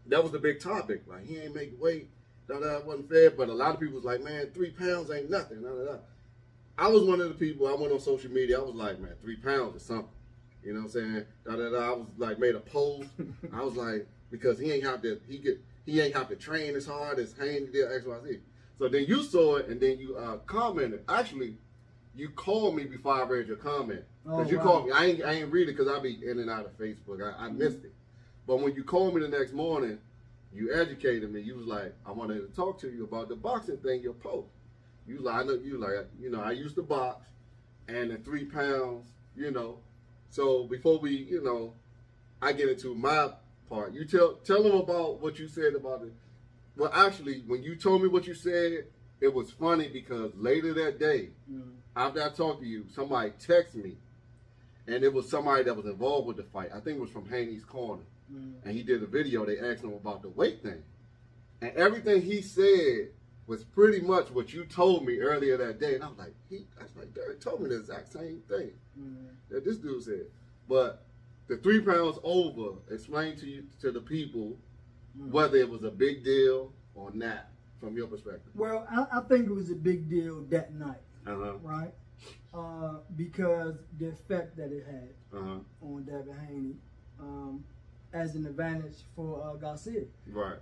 That was the big topic. Like, he ain't make weight. That wasn't fair. But a lot of people was like, man, 3 pounds ain't nothing. I was one of the people, I went on social media, I was like, man, 3 pounds is something. You know what I'm saying? I was like, made a post. I was like, because he ain't have to train as hard as Haney did X, Y, Z. So then you saw it and then you commented. Actually, you called me before I read your comment. Because you called me. I ain't read it because I be in and out of Facebook. I missed it. But when you called me the next morning, you educated me. You was like, I wanted to talk to you about the boxing thing, your post. You like, I used to box and the 3 pounds, So before we, I get into my part, you tell them about what you said about it. Well, actually, when you told me what you said, it was funny because later that day, after I talked to you, somebody texted me, and it was somebody that was involved with the fight. I think it was from Haney's Corner, and he did a video. They asked him about the weight thing, and everything he said was pretty much what you told me earlier that day. And I was like, Derrick told me the exact same thing that this dude said. But the 3 pounds over, explain to the people whether it was a big deal or not, from your perspective. Well, I think it was a big deal that night, right? Because the effect that it had on Devin Haney as an advantage for Garcia. Right.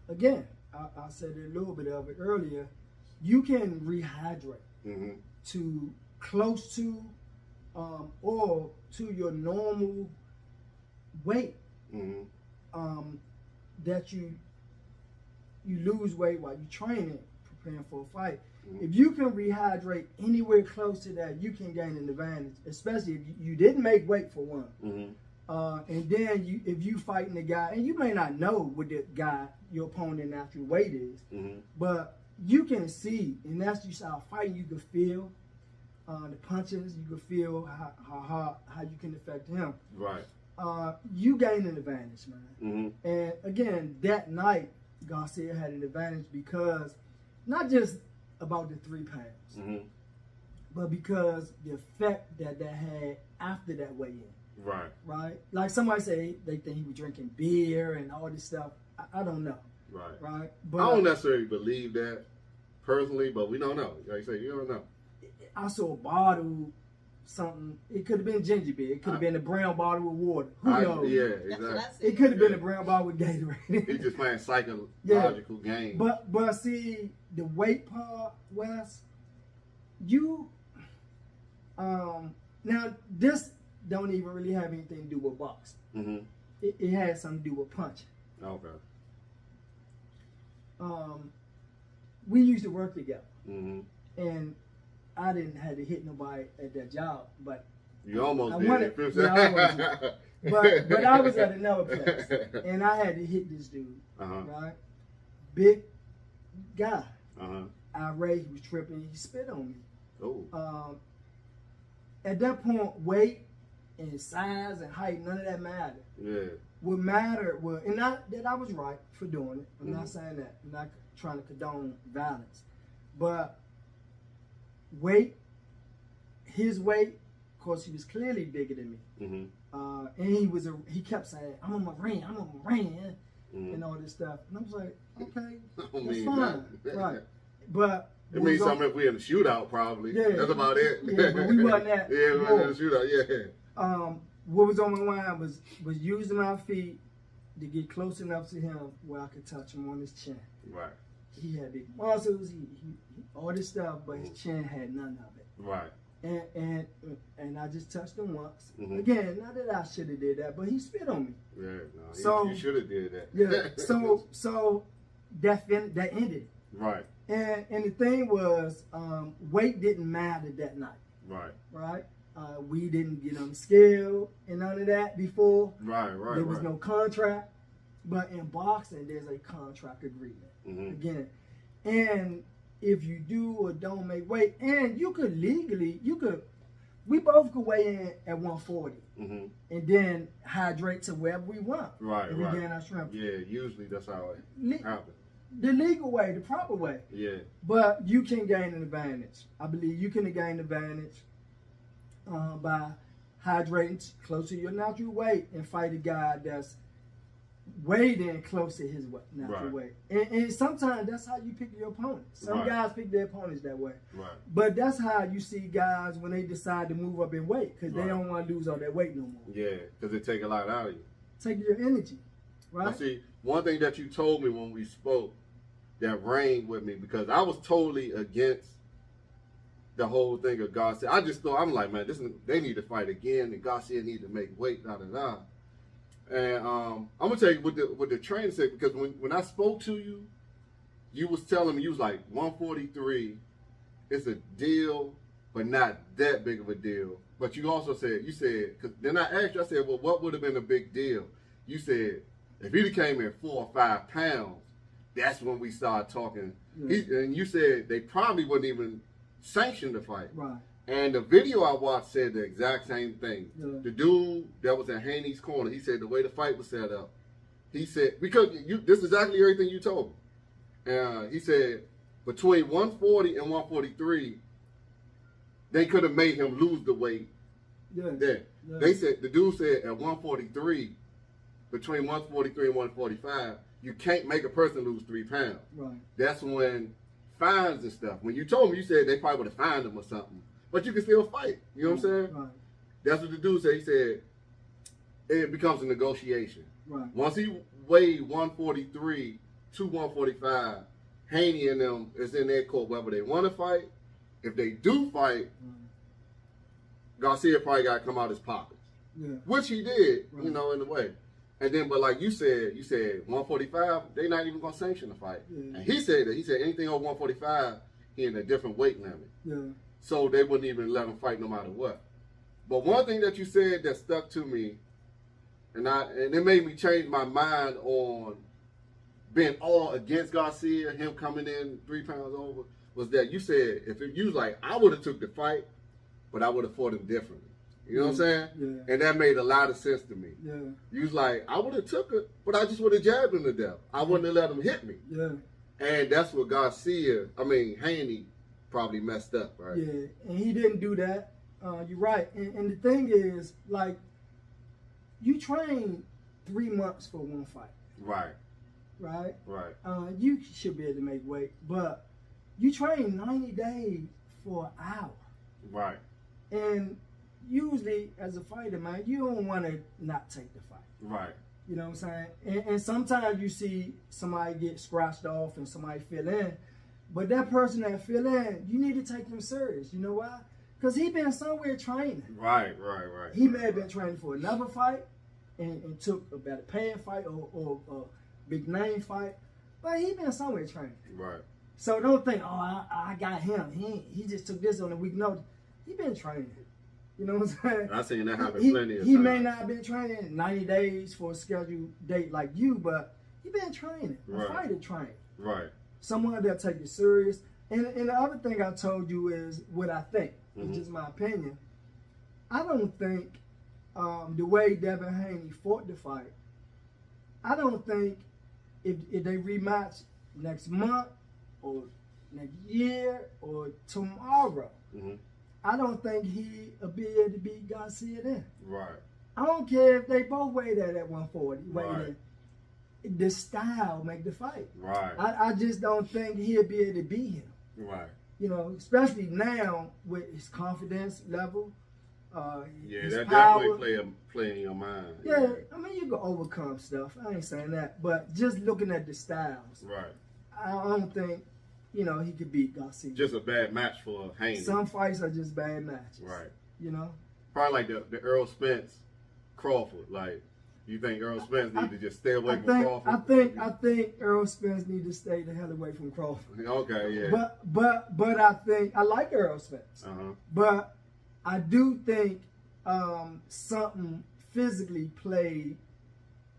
Again, I said a little bit of it earlier. You can rehydrate to close to or to your normal weight. That you lose weight while you training, preparing for a fight. If you can rehydrate anywhere close to that, you can gain an advantage, especially if you didn't make weight for one. And then if you fighting the guy, and you may not know what the guy, your opponent actual weight is, but you can see, and as you start fighting, you can feel the punches, you can feel how you can affect him. Right. You gain an advantage, man. And again, that night, Garcia had an advantage because not just about the 3 pounds, but because the effect that had after that weigh-in. Right. Right? Like somebody say they think he was drinking beer and all this stuff. I don't know. Right. Right? But I don't necessarily believe that personally, but we don't know. Like you say, you don't know. I saw a bottle, something. It could have been ginger beer. It could have been a brown bottle with water. Who knows? Yeah, exactly. It could have been a brown bottle with Gatorade. He's just playing psychological games. But see, the weight part, Wes, you now this don't even really have anything to do with boxing. It has something to do with punching. Okay. We used to work together, and I didn't have to hit nobody at that job, but you almost did. But I was at another place, and I had to hit this dude, right? Big guy. Irate, he was tripping, he spit on me. Oh. At that point, weight and size and height, none of that mattered. Yeah. What mattered was, and not that I was right for doing it. I'm not saying that. I'm not trying to condone violence. But weight, his weight, of course, he was clearly bigger than me. And and he kept saying, I'm a Marine, and all this stuff. And I was like, okay, that's fine, right? But it means something if we're in a shootout, probably. Yeah, that's about it. Yeah, but we wasn't that. Yeah, we were in a shootout. Yeah. What was on my mind was using my feet to get close enough to him where I could touch him on his chin. Right. He had big muscles, he all this stuff, but his chin had none of it. Right. And I just touched him once. Mm-hmm. Again, not that I should have did that, but he spit on me. Yeah, no, so you should have did that. Yeah. So that ended. Right. And the thing was, weight didn't matter that night. Right. Right. We didn't get on the scale and none of that before. Right. There was no contract. But in boxing, there's a contract agreement. Mm-hmm. Again, and if you do or don't make weight, and you could legally, we both could weigh in at 140, mm-hmm. and then hydrate to wherever we want. Right, if right. we gain our strength. Yeah, usually that's how it happens. The legal way, the proper way. Yeah. But you can gain an advantage. I believe you can gain an advantage by hydrating close to your natural weight and fight a guy that's weighed in close to his natural weight. And sometimes that's how you pick your opponents. Some guys pick their opponents that way. Right. But that's how you see guys when they decide to move up in weight because they don't want to lose all that weight no more. Yeah, because it take a lot out of you. Take your energy, right? Now see, one thing that you told me when we spoke that rang with me because I was totally against the whole thing of Garcia. I just thought, I'm like, man, they need to fight again and Garcia need to make weight, da-da-da. And I'm gonna tell you what the trainer said because when I spoke to you, you was telling me you was like 143 is a deal, but not that big of a deal. But you also said because then I asked you, I said, well, what would have been a big deal? You said if he came in 4 or 5 pounds, that's when we started talking. Yeah. And you said they probably wouldn't even sanction the fight. Right. And the video I watched said the exact same thing. Yeah. The dude that was in Haney's corner, he said the way the fight was set up, he said, because this is exactly everything you told me. He said between 140 and 143, they could have made him lose the weight. Yeah. There. Yeah. They said, the dude said at 143, between 143 and 145, you can't make a person lose 3 pounds. Right. That's when fines and stuff. When you told me, you said they probably would have fined him or something. But you can still fight. You know what I'm saying? Right. That's what the dude said. He said it becomes a negotiation. Right. Once he weighed 143 to 145, Haney and them is in their court whether they want to fight. If they do fight, Garcia probably got to come out his pockets. Yeah. Which he did, you know, in a way. And then, but like you said 145, they're not even going to sanction the fight. Yeah. And he said that. He said anything over 145, he in a different weight limit. Yeah. So they wouldn't even let him fight no matter what. But one thing that you said that stuck to me, and it made me change my mind on being all against Garcia, him coming in 3 pounds over, was that you said you was like, I would have took the fight, but I would have fought him differently. You know what I'm saying? Yeah. And that made a lot of sense to me. Yeah. You was like, I would have took it, but I just would have jabbed him to death. I wouldn't have let him hit me. Yeah. And that's what Haney probably messed up, right? Yeah, and he didn't do that. You're right. And the thing is, like, you train 3 months for one fight. Right. Right? Right. You should be able to make weight, but you train 90 days for an hour. Right. And usually, as a fighter, man, you don't want to not take the fight. Right. You know what I'm saying? And sometimes you see somebody get scratched off and somebody fill in. But that person that fill in, you need to take him serious. You know why? Because he been somewhere training. Right. He may have been training for another fight and took a better paying fight or a big name fight. But he been somewhere training. Right. So don't think, I got him. He just took this on a week notice. He been training. You know what I'm saying? I've seen that happen plenty of times. He may not have been training 90 days for a scheduled date like you, but he been training. A fighter trained. Right. Someone that take it serious. And the other thing I told you is what I think. Mm-hmm. It's just my opinion. I don't think the way Devin Haney fought the fight, I don't think if they rematch next month or next year or tomorrow, I don't think he'll be able to beat Garcia then. Right. I don't care if they both weighed at 140. Right. The style make the fight. Right. I just don't think he'll be able to beat him. Right. You know, especially now with his confidence level. Yeah, his that power. definitely play in your mind. Yeah, I mean, you can overcome stuff. I ain't saying that. But just looking at the styles, Right. I don't think, he could beat Garcia. Just a bad match for Haney. Some fights are just bad matches. Right. You know? Probably like the Earl Spence Crawford. Like, you think Earl Spence need to just stay away from Crawford? I think Earl Spence need to stay the hell away from Crawford. Okay, yeah. But I think I like Earl Spence. But I do think something physically played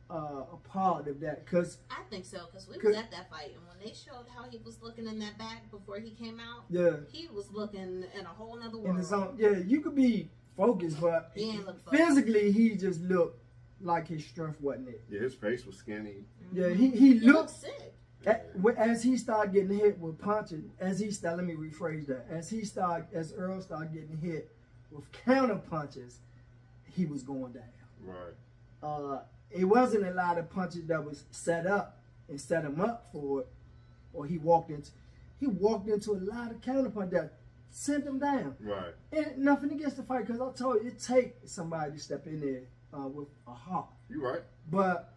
a part of that. I think so, because we was at that fight, and when they showed how he was looking in that back before he came out, he was looking in a whole nother world. In his own, you could be focused, but he ain't look focused. Physically he just looked like his strength wasn't it. Yeah, his face was skinny. Yeah, he looked sick. As he started getting hit with punches, let me rephrase that. As Earl started getting hit with counter punches, he was going down. Right. It wasn't a lot of punches that was set up and set him up for it, or he walked into a lot of counter punches that sent him down. Right. And nothing against the fight, because I told you it takes somebody to step in there with a heart. You right. But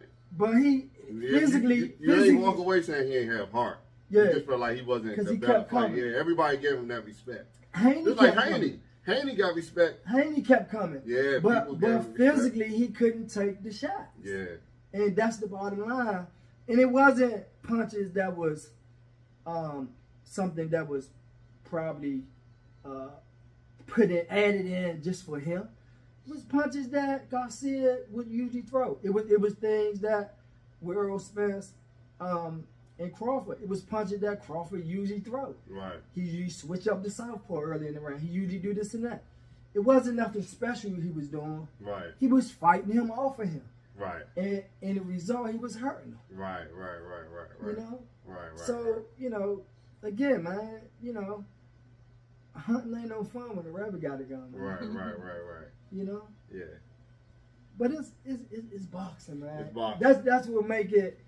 he physically you ain't walk away saying he ain't have heart. Yeah. You just felt like he wasn't the better fight. Yeah, everybody gave him that respect. Haney just like Haney. Haney got respect. Haney kept coming. Yeah, but physically he couldn't take the shots. Yeah. And that's the bottom line. And it wasn't punches that was something that was probably added in just for him. It was punches that Garcia would usually throw. It was things that with Earl Spence and Crawford. It was punches that Crawford usually throw. Right. He usually switch up the southpaw early in the round. He usually do this and that. It wasn't nothing special he was doing. Right. He was fighting him off of him. Right. And the result, he was hurting him. Right. You know? Right. So, again, man, hunting ain't no fun when the rabbit got it going. Right. You know? Yeah. But it's boxing, man. It's boxing. That's what make it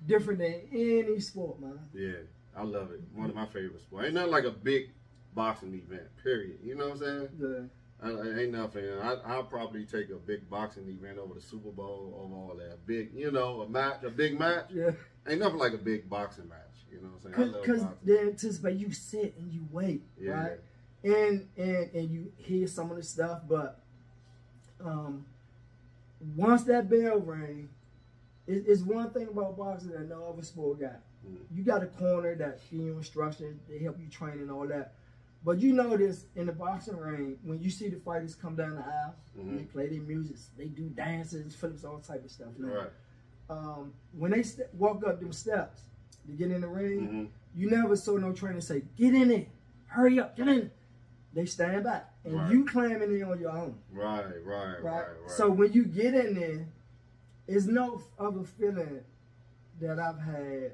different than any sport, man. Yeah. I love it. One of my favorite sports. Ain't nothing like a big boxing event, period. You know what I'm saying? Yeah. Ain't nothing. I'll probably take a big boxing event over the Super Bowl, over all that. A big match. Yeah. Ain't nothing like a big boxing match. You know what I'm saying? Because they anticipate you sit and you wait, right? And you hear some of the stuff, but once that bell rang, it's one thing about boxing that no other sport got. You got a corner that give you instructions, they help you train and all that. But you notice in the boxing ring, when you see the fighters come down the aisle, they play their music, they do dances, flips, all type of stuff. Right. When they walk up them steps to get in the ring, you never saw no trainer say, "Get in there, hurry up, get in." They stand back, and you climbing in on your own. Right. So when you get in there, it's no other feeling that I've had.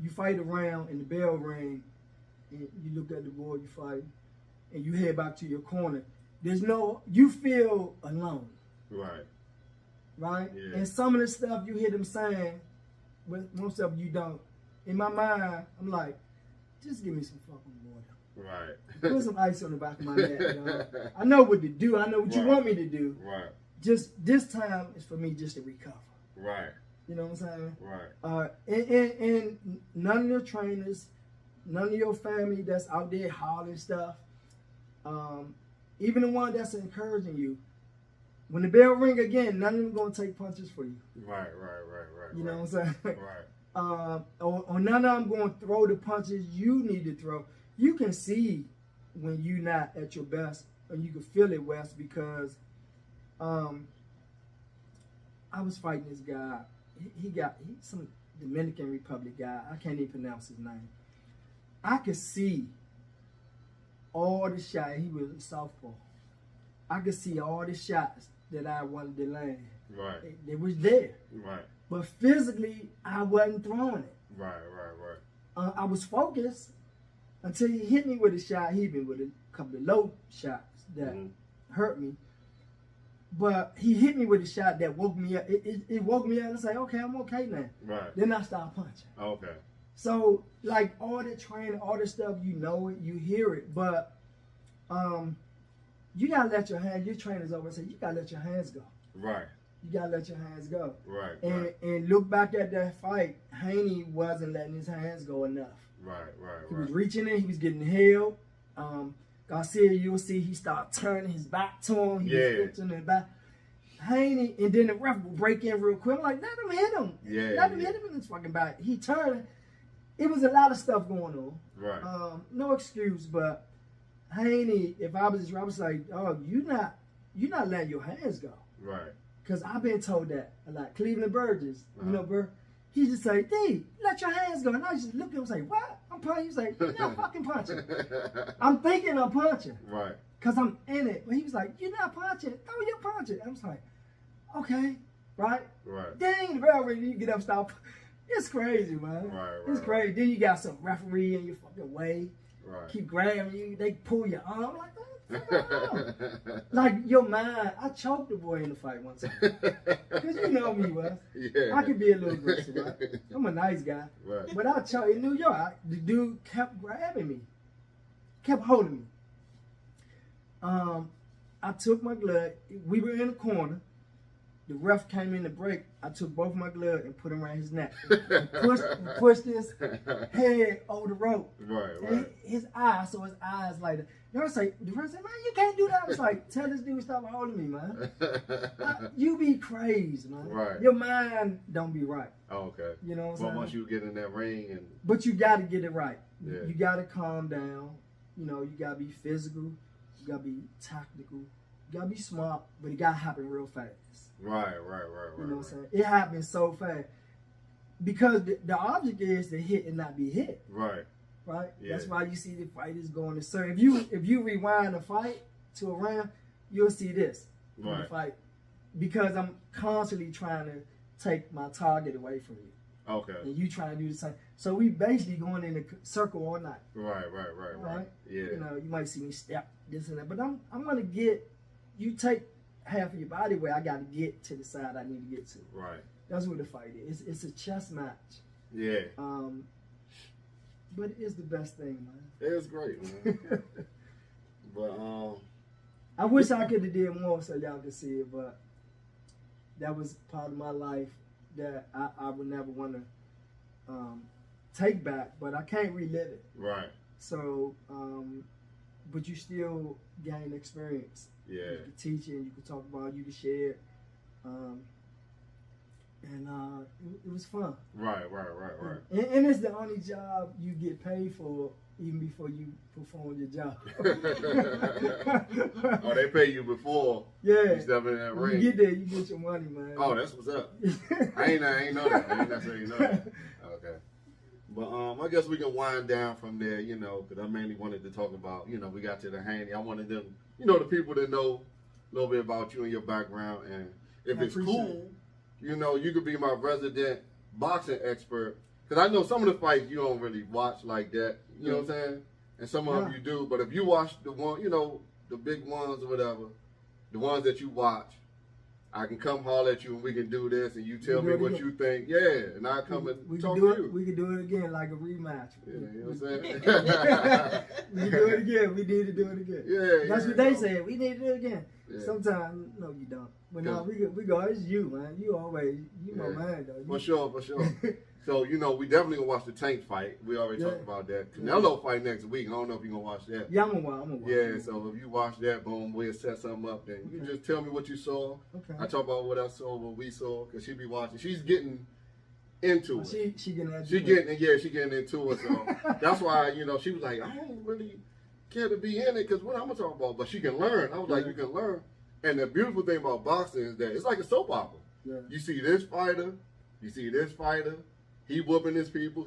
You fight around in the bell ring, and you look at the board you fight, and you head back to your corner. You feel alone. Right? Yeah. And some of the stuff you hear them saying, but most of you don't. In my mind, I'm like, just give me some fucking water. Right. Put some ice on the back of my neck. I know what to do. I know what you want me to do. Right. Just this time is for me just to recover. Right. You know what I'm saying? Right. And none of your trainers, none of your family that's out there hollering stuff, even the one that's encouraging you, when the bell ring again, none of them gonna take punches for you. Right. You know what I'm saying? Right. Or none of them gonna throw the punches you need to throw. You can see when you're not at your best, and you can feel it, Wes, because I was fighting this guy. He's some Dominican Republic guy. I can't even pronounce his name. I could see all the shots. He was a southpaw. I could see all the shots that I wanted to land. Right. They was there. Right. But physically, I wasn't throwing it. Right. I was focused until he hit me with a shot. He hit me with a couple of low shots that hurt me. But he hit me with a shot that woke me up. It woke me up and say, okay, I'm okay now. Right. Then I started punching. Okay. So like all the training, all the stuff, you know it, you hear it, but you gotta let your hands. Your trainers always say you gotta let your hands go. Right. You gotta let your hands go. Right. And Right. and look back at that fight, Haney wasn't letting his hands go enough. Right. Right. He was Right. reaching in, he was getting held. Garcia, you'll see he started turning his back to him. He was flipping his back. Haney, and then the ref will break in real quick. I'm like, let him hit him. Yeah. Let him hit him in his fucking back. He turned. It was a lot of stuff going on. Right. No excuse, but Haney, if I was like, oh, you not letting your hands go. Right. Cause I've been told that a lot. Cleveland Burgess, you know, Uh-huh. he just say, D, let your hands go. And I just look at him and say, what? I'm punching. He's like, you're not fucking punching. I'm thinking I'm punching. Right. Cause I'm in it. But he was like, you're not punching. Throw your punching. I was like, okay, right? Right. Dang, the referee, you get up, stop. It's crazy, man. Right. It's crazy. Then you got some referee in your fucking way. Right. Keep grabbing you. They pull your arm like that. Like your mind. I choked the boy in the fight one time. Cause you know me, Wes. Yeah. I could be a little aggressive, right? I'm a nice guy. Right. But I choked in New York. The dude kept grabbing me. Kept holding me. I took my glove. We were in the corner. The ref came in to break. I took both my gloves and put them around his neck. And pushed his head over the rope. Right. And Right. his eyes, so his eyes like that. The ref said, man, you can't do that. I was like, tell this dude stop holding me, man. You be crazy, man. Right. Your mind don't be right. Oh, okay. You know what I'm Well, saying? once you get in that ring and But you got to get it right. Yeah. You got to calm down. You know, you got to be physical. You got to be tactical. You got to be smart, but it got to happen real fast. right. You know what I'm saying? It happens so fast. Because the object is to hit and not be hit. Right. Right? Yeah. That's why you see the fighters going to serve. If you rewind a fight to a round, you'll see this in the Right. fight. Because I'm constantly trying to take my target away from you. Okay. And you trying to do the same. So we basically going in a circle all night. Right. Right? Yeah. You know, you might see me step this and that. But I'm gonna get you take half of your body where I gotta get to the side I need to get to. Right. That's what the fight is. It's a chess match. Yeah. But it's the best thing, man. It's great, man. But I wish I could have did more so y'all could see it, but that was part of my life that I would never want to take back, but I can't relive it. right. So, but you still gain experience. Yeah. You can teach it, you can talk about it, you can share it. And it was fun. Right. And it's the only job you get paid for even before you perform your job. Oh, they pay you before Yeah. you step in that When ring. you get there, you get your money, man. Oh, that's what's up. I ain't know that. I ain't necessarily know that. Okay. But I guess we can wind down from there, you know, because I mainly wanted to talk about, you know, we got to the Haney. I wanted them, you know, the people to know a little bit about you and your background. And if I it's appreciate cool, it. you know, you could be my resident boxing expert. Because I know some of the fights you don't really watch like that. You know what I'm saying? And some of them Yeah. you do. But if you watch the one, you know, the big ones or whatever, the ones that you watch, I can come holler at you and we can do this and you tell me do it what again. you think. Yeah, and I come and we talk can do to it. you. We can do it again, like a rematch. Yeah, you know what I'm saying? We can do it again. We need to do it again. Yeah, That's yeah, what they so- said. We need to do it again. Yeah. Sometimes, no, you don't. But no, Cause- we go. It's you, man. You always, you my Yeah. man, though. For sure. So, you know, we definitely gonna watch the Tank fight. We already talked about that. Canelo fight next week. I don't know if you're gonna watch that. Yeah, I'm gonna watch. Yeah, so if you watch that, boom, we'll set something up. Then you Okay. just tell me what you saw. Okay. I talk about what I saw, what we saw, because she be watching. She's getting into it. She getting that. She getting into it. So that's why, you know, she was like, I don't really care to be in it because what I'm gonna talk about, but she can learn. I was like, you can learn. And the beautiful thing about boxing is that it's like a soap opera. Yeah. You see this fighter, he whooping his people,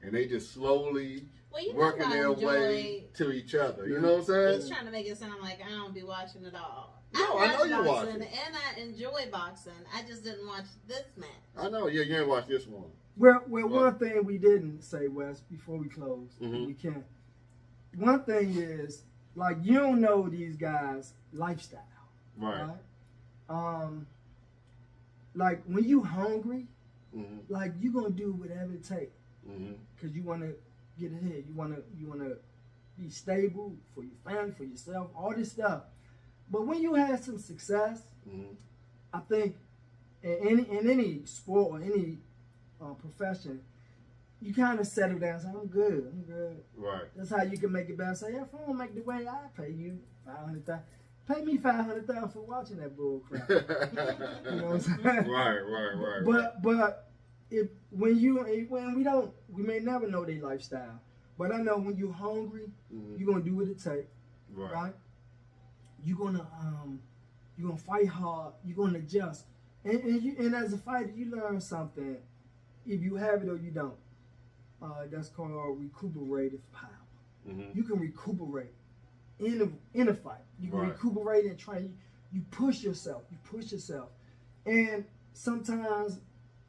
and they just slowly Well, you know working I their enjoy. way to each other. You know what I'm saying? He's trying to make it sound like I don't be watching it all. No, I I know watch you boxing watch it. and I enjoy boxing. I just didn't watch this match. I know. Yeah, you ain't watched this one. Well, one thing we didn't say, Wes, before we close, Mhm. we can't. One thing is, Like, you don't know these guys' lifestyle. Right. Like, when you hungry, Mm-hmm. like, you gonna do whatever it takes. Mm-hmm. Because you want to get ahead. You want to be stable for your family, for yourself, all this stuff. But when you have some success, Mm-hmm. I think in any sport or any profession, you kind of settle down and say, I'm good. Right. That's how you can make it better. Say, if I don't make the way, I pay you $500,000. Pay me $500,000 for watching that bull crap. You know what I'm saying? Right. But when we may never know their lifestyle. But I know when you're hungry, Mm-hmm. you're gonna do what it takes, right? You're gonna fight hard. You're gonna adjust, and as a fighter, you learn something. If you have it or you don't, that's called recuperative power. Mm-hmm. You can recuperate in a fight. You can Right. recuperate and train. You push yourself. And sometimes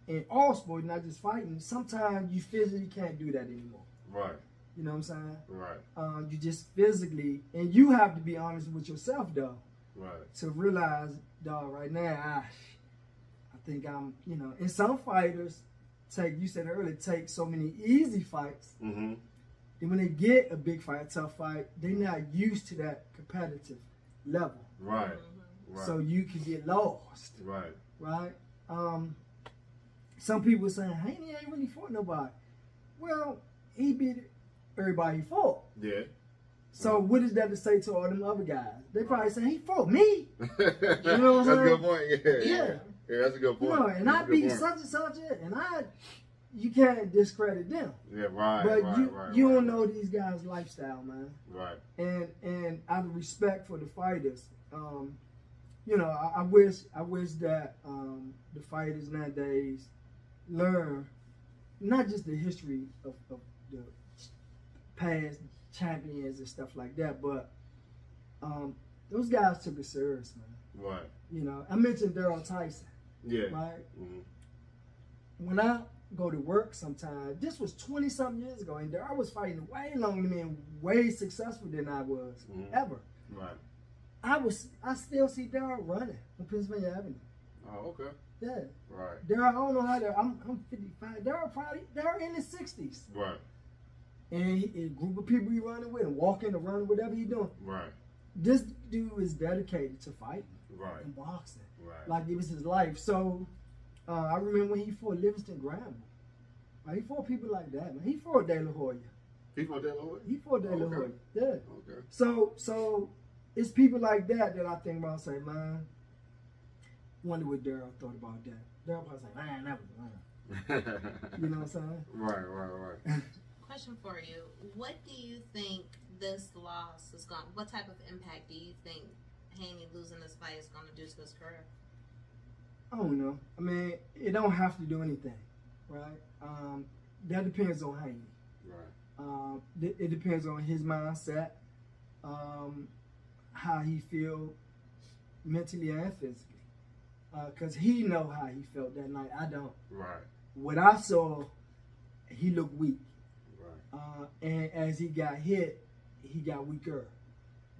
in all sports, not just fighting, sometimes you physically can't do that anymore. Right. You know what I'm saying? Right. You just physically, and you have to be honest with yourself though, Right. to realize, dog, right now, I think I'm, and some fighters you said earlier, take so many easy fights, Mm-hmm. and when they get a big fight, a tough fight, they're not used to that competitive level. Right. Mm-hmm. Right. So you can get lost, Right. right? Some people saying, Haney ain't really fought nobody. Well, he beat everybody he fought. Yeah. So what is that to say to all them other guys? They probably say, he fought me. You know what I'm That's a saying? good point. Yeah. Yeah, that's a good point. And I beat such and such, and you can't discredit them. Yeah, right. But right, you right, don't know these guys' lifestyle, man. Right. And out of respect for the fighters, I wish that the fighters nowadays learn not just the history of the past champions and stuff like that, but those guys took it serious, man. Right. I mentioned Daryl Tyson, Yeah. right? Mm-hmm. When I go to work sometimes, this was 20-something years ago, and Daryl was fighting way longer than me and way successful than I was, ever. Right. I still see Daryl running on Pennsylvania Avenue. Oh, okay. Yeah. Right. Daryl, I don't know how I'm 55. Daryl in his 60s. Right. And a group of people he running with and walking or running, whatever he doing. Right. This dude is dedicated to fighting Right. and boxing. Right. Like it was his life. So I remember when he fought Livingston Graham. Like, he fought people like that, man. He fought De La Hoya. He fought De La Hoya? He fought De La Okay. Hoya. Yeah. Okay. So it's people like that I think about and say, man, wonder what Daryl thought about that. Daryl probably say, man, that was wrong. You know what I'm saying? Right. Question for you: what do you think this loss is going? What type of impact do you think Haney losing this fight is going to do to his career? I don't know. I mean, it don't have to do anything, right? That depends on Haney. Right. It depends on his mindset, how he feel mentally and physically. Because he know how he felt that night. I don't. Right. What I saw, he looked weak. Right. And as he got hit, he got weaker.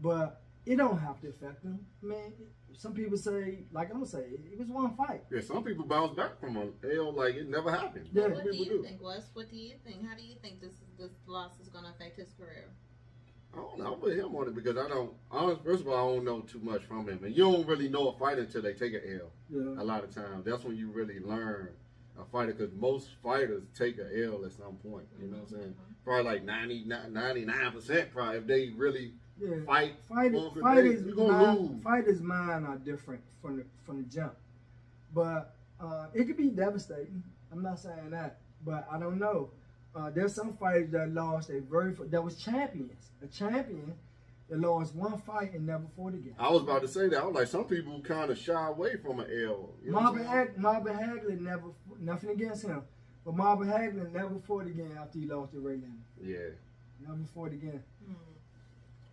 But it don't have to affect him. Man, some people say, like I'm going to say, it was one fight. Yeah, some people bounce back from a L like it never happened. Yeah. What do you think, Wes? What do you think? How do you think this loss is going to affect his career? I don't know. I'm with him on it because first of all, I don't know too much from him. And you don't really know a fighter until they take an L. Yeah. A lot of times. That's when you really learn a fighter because most fighters take an L at some point. You know what I'm saying? Probably like 99% probably if they really fight. Fighters' mind are different from the jump. But it could be devastating. I'm not saying that. But I don't know. There's some fighters that lost that was champions. A champion that lost one fight and never fought again. I was about to say that. I was like, some people kind of shy away from an L. You know Marvin Hagler never, nothing against him, but Marvin Hagler never fought again after he lost to Ray Leonard. Yeah. Never fought again.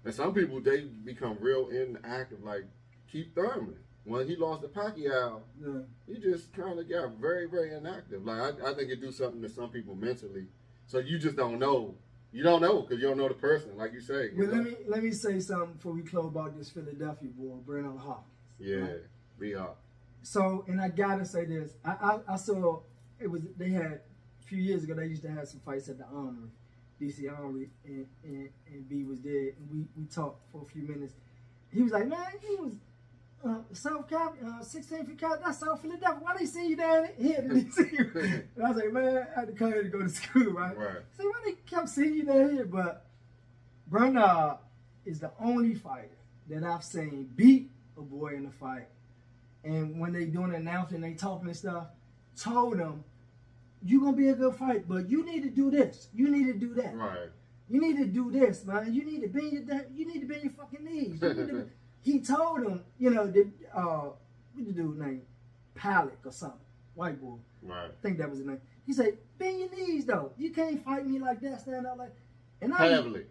And some people, they become real inactive, like Keith Thurman. When he lost to Pacquiao, he just kind of got very, very inactive. Like, I think it do something to some people mentally. So you just don't know You don't know because you don't know the person, like you say. Well, let me say something before we close about this Philadelphia boy, Bernard Hopkins. Yeah, right? B-Hop. So, and I gotta say this, I saw they had a few years ago. They used to have some fights at the Armory, DC Armory, and B was there, and we talked for a few minutes. He was like, man, he was South Cal, 16th and Cal, that's South Philadelphia. Why they see you down here in DC? And I was like, man, I had to come here to go to school, right? Right. So why they kept seeing you down here? But Bernard is the only fighter that I've seen beat a boy in a fight. And when they doing announcing, they talking and stuff, told him, you gonna be a good fight, but you need to do this. You need to do that. Right. You need to do this, man. You need to bend your fucking knees. He told him, what the dude name? Palak or something. White boy. Right. I think that was his name. He said, bend your knees though. You can't fight me like that, stand up like and Pavlik.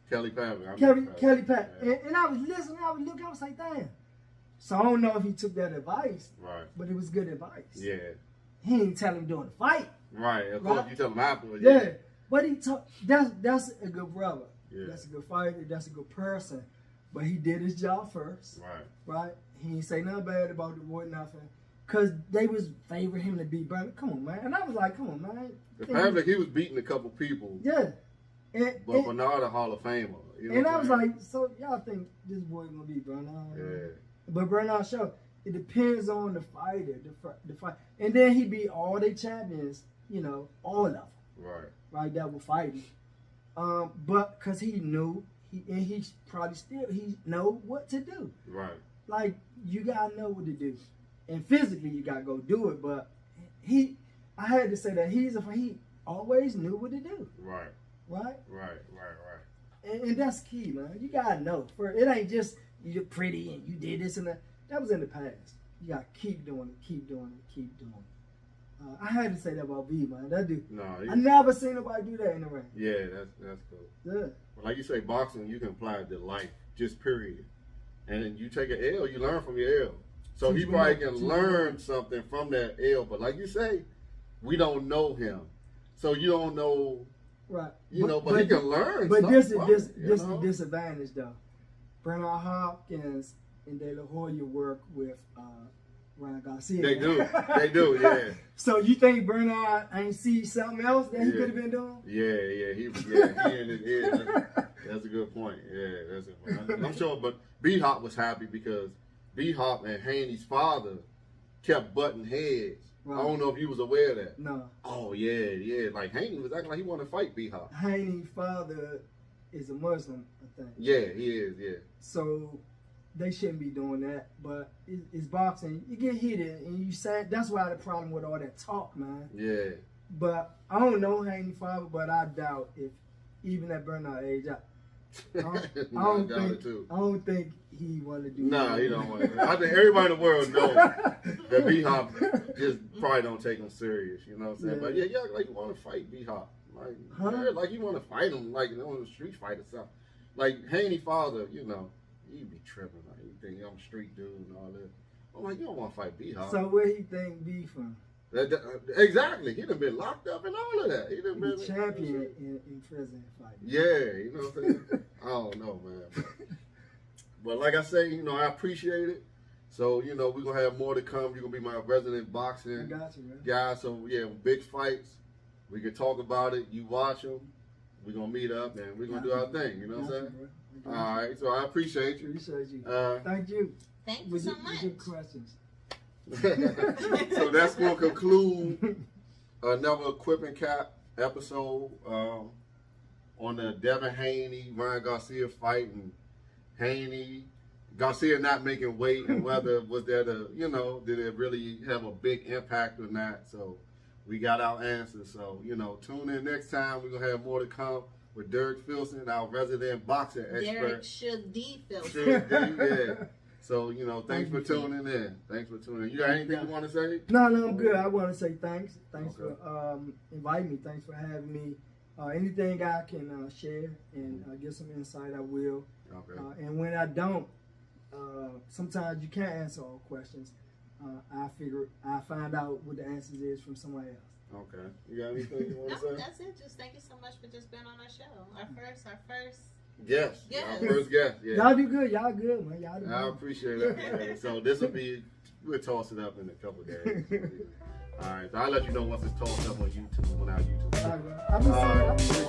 Kelly Pavlik. Kelly Pat. And I was listening, I was looking, I was like, damn. So I don't know if he took that advice. Right. But it was good advice. Yeah. He didn't tell him during the fight. Right. Of course, you tell him afterwards. Yeah. But he told that's a good brother. Yeah. That's a good fighter. That's a good person. But he did his job first. Right. He didn't say nothing bad about the boy, nothing. Because they was favoring him to beat Bernard. Come on, man. And I was like, come on, man. Pavlik, he was beating a couple people. Yeah. But Bernard a Hall of Famer. You know and I was like, so y'all think this boy gonna beat Bernard? Yeah. But Bernard showed it depends on the fighter, the fight. And then he beat all the champions, all of them. Right, that were fighting. But because he knew, he probably still, he know what to do. Right. Like, you gotta know what to do. And physically, you gotta go do it. But I had to say that he always knew what to do. Right. And that's key, man. You gotta know. It ain't just you're pretty and you did this and that. That was in the past. You gotta keep doing it. I had to say that about B, man. That dude. No, I never seen nobody do that in the ring. Yeah, that's cool. Yeah. Well, like you say, boxing you can apply it to life, just period. And then you take an L, you learn from your L. So he probably can learn something from that L. But like you say, we don't know him, so you don't know. Right. But he can learn. But this is the disadvantage though. Bernard Hopkins and De La Hoya work with Ryan Garcia. They do, yeah. So you think Bernard ain't see something else that he could have been doing? Yeah, he in his head. That's a good point. Yeah, that's a point. I'm sure, but B-Hop was happy because B-Hop and Haney's father kept butting heads. Right. I don't know if you was aware of that. No. Oh, yeah. Like, Haney was acting like he wanted to fight B-Hop. Haney's father is a Muslim, I think. Yeah, he is, yeah. So they shouldn't be doing that. But it's boxing. You get heated, and you say that's why the problem with all that talk, man. Yeah. But I don't know Haney's father, but I doubt if even at Bernard age, I don't think he want to do that. Nah, he don't want to. I think everybody in the world knows that B-Hop just probably don't take him serious. You know what I'm saying? But yeah, like you want to fight B-Hop. Like you want to fight him like on the street fight or something. Like Haney father, he'd be tripping. Like he think I'm a street dude and all that. I'm like, you don't want to fight B-Hop. So where he think B from? Exactly. He done been locked up and all of that. He done been champion in prison fighting. Yeah, you know what I'm saying? I don't know, man. But like I say, I appreciate it. So, we're going to have more to come. You're going to be my resident boxing guy. So, yeah, big fights. We can talk about it. You watch them. We're going to meet up and we're going to do our thing. You know what I'm saying? All right. So, I appreciate you. Appreciate you. Thank you. Thank you so much. Good questions. So that's going to conclude another Equipping Cap episode on the Devin Haney, Ryan Garcia fight, and Garcia not making weight, and whether was there did it really have a big impact or not. So we got our answers. So, tune in next time. We're going to have more to come with Derrick Philson, our resident boxing expert. Derrick Suge D. Philson. Suge D, yeah. So, thanks for tuning in. You got anything you want to say? No, I'm good. I want to say thanks. Thanks for inviting me. Thanks for having me. Anything I can share and give some insight, I will. Okay. And when I don't, sometimes you can't answer all questions. I find out what the answers is from somebody else. Okay. You got anything you want No, to say? that's it. Just thank you so much for just being on our show. Our first. Yes. Yes. Our first guest. Yeah. Y'all do good. Y'all good, man. Y'all do I good. appreciate it. So this will be, we'll toss it up in a couple of days. All right. So I'll let you know once it's tossed up on YouTube, on our YouTube. All right. All right.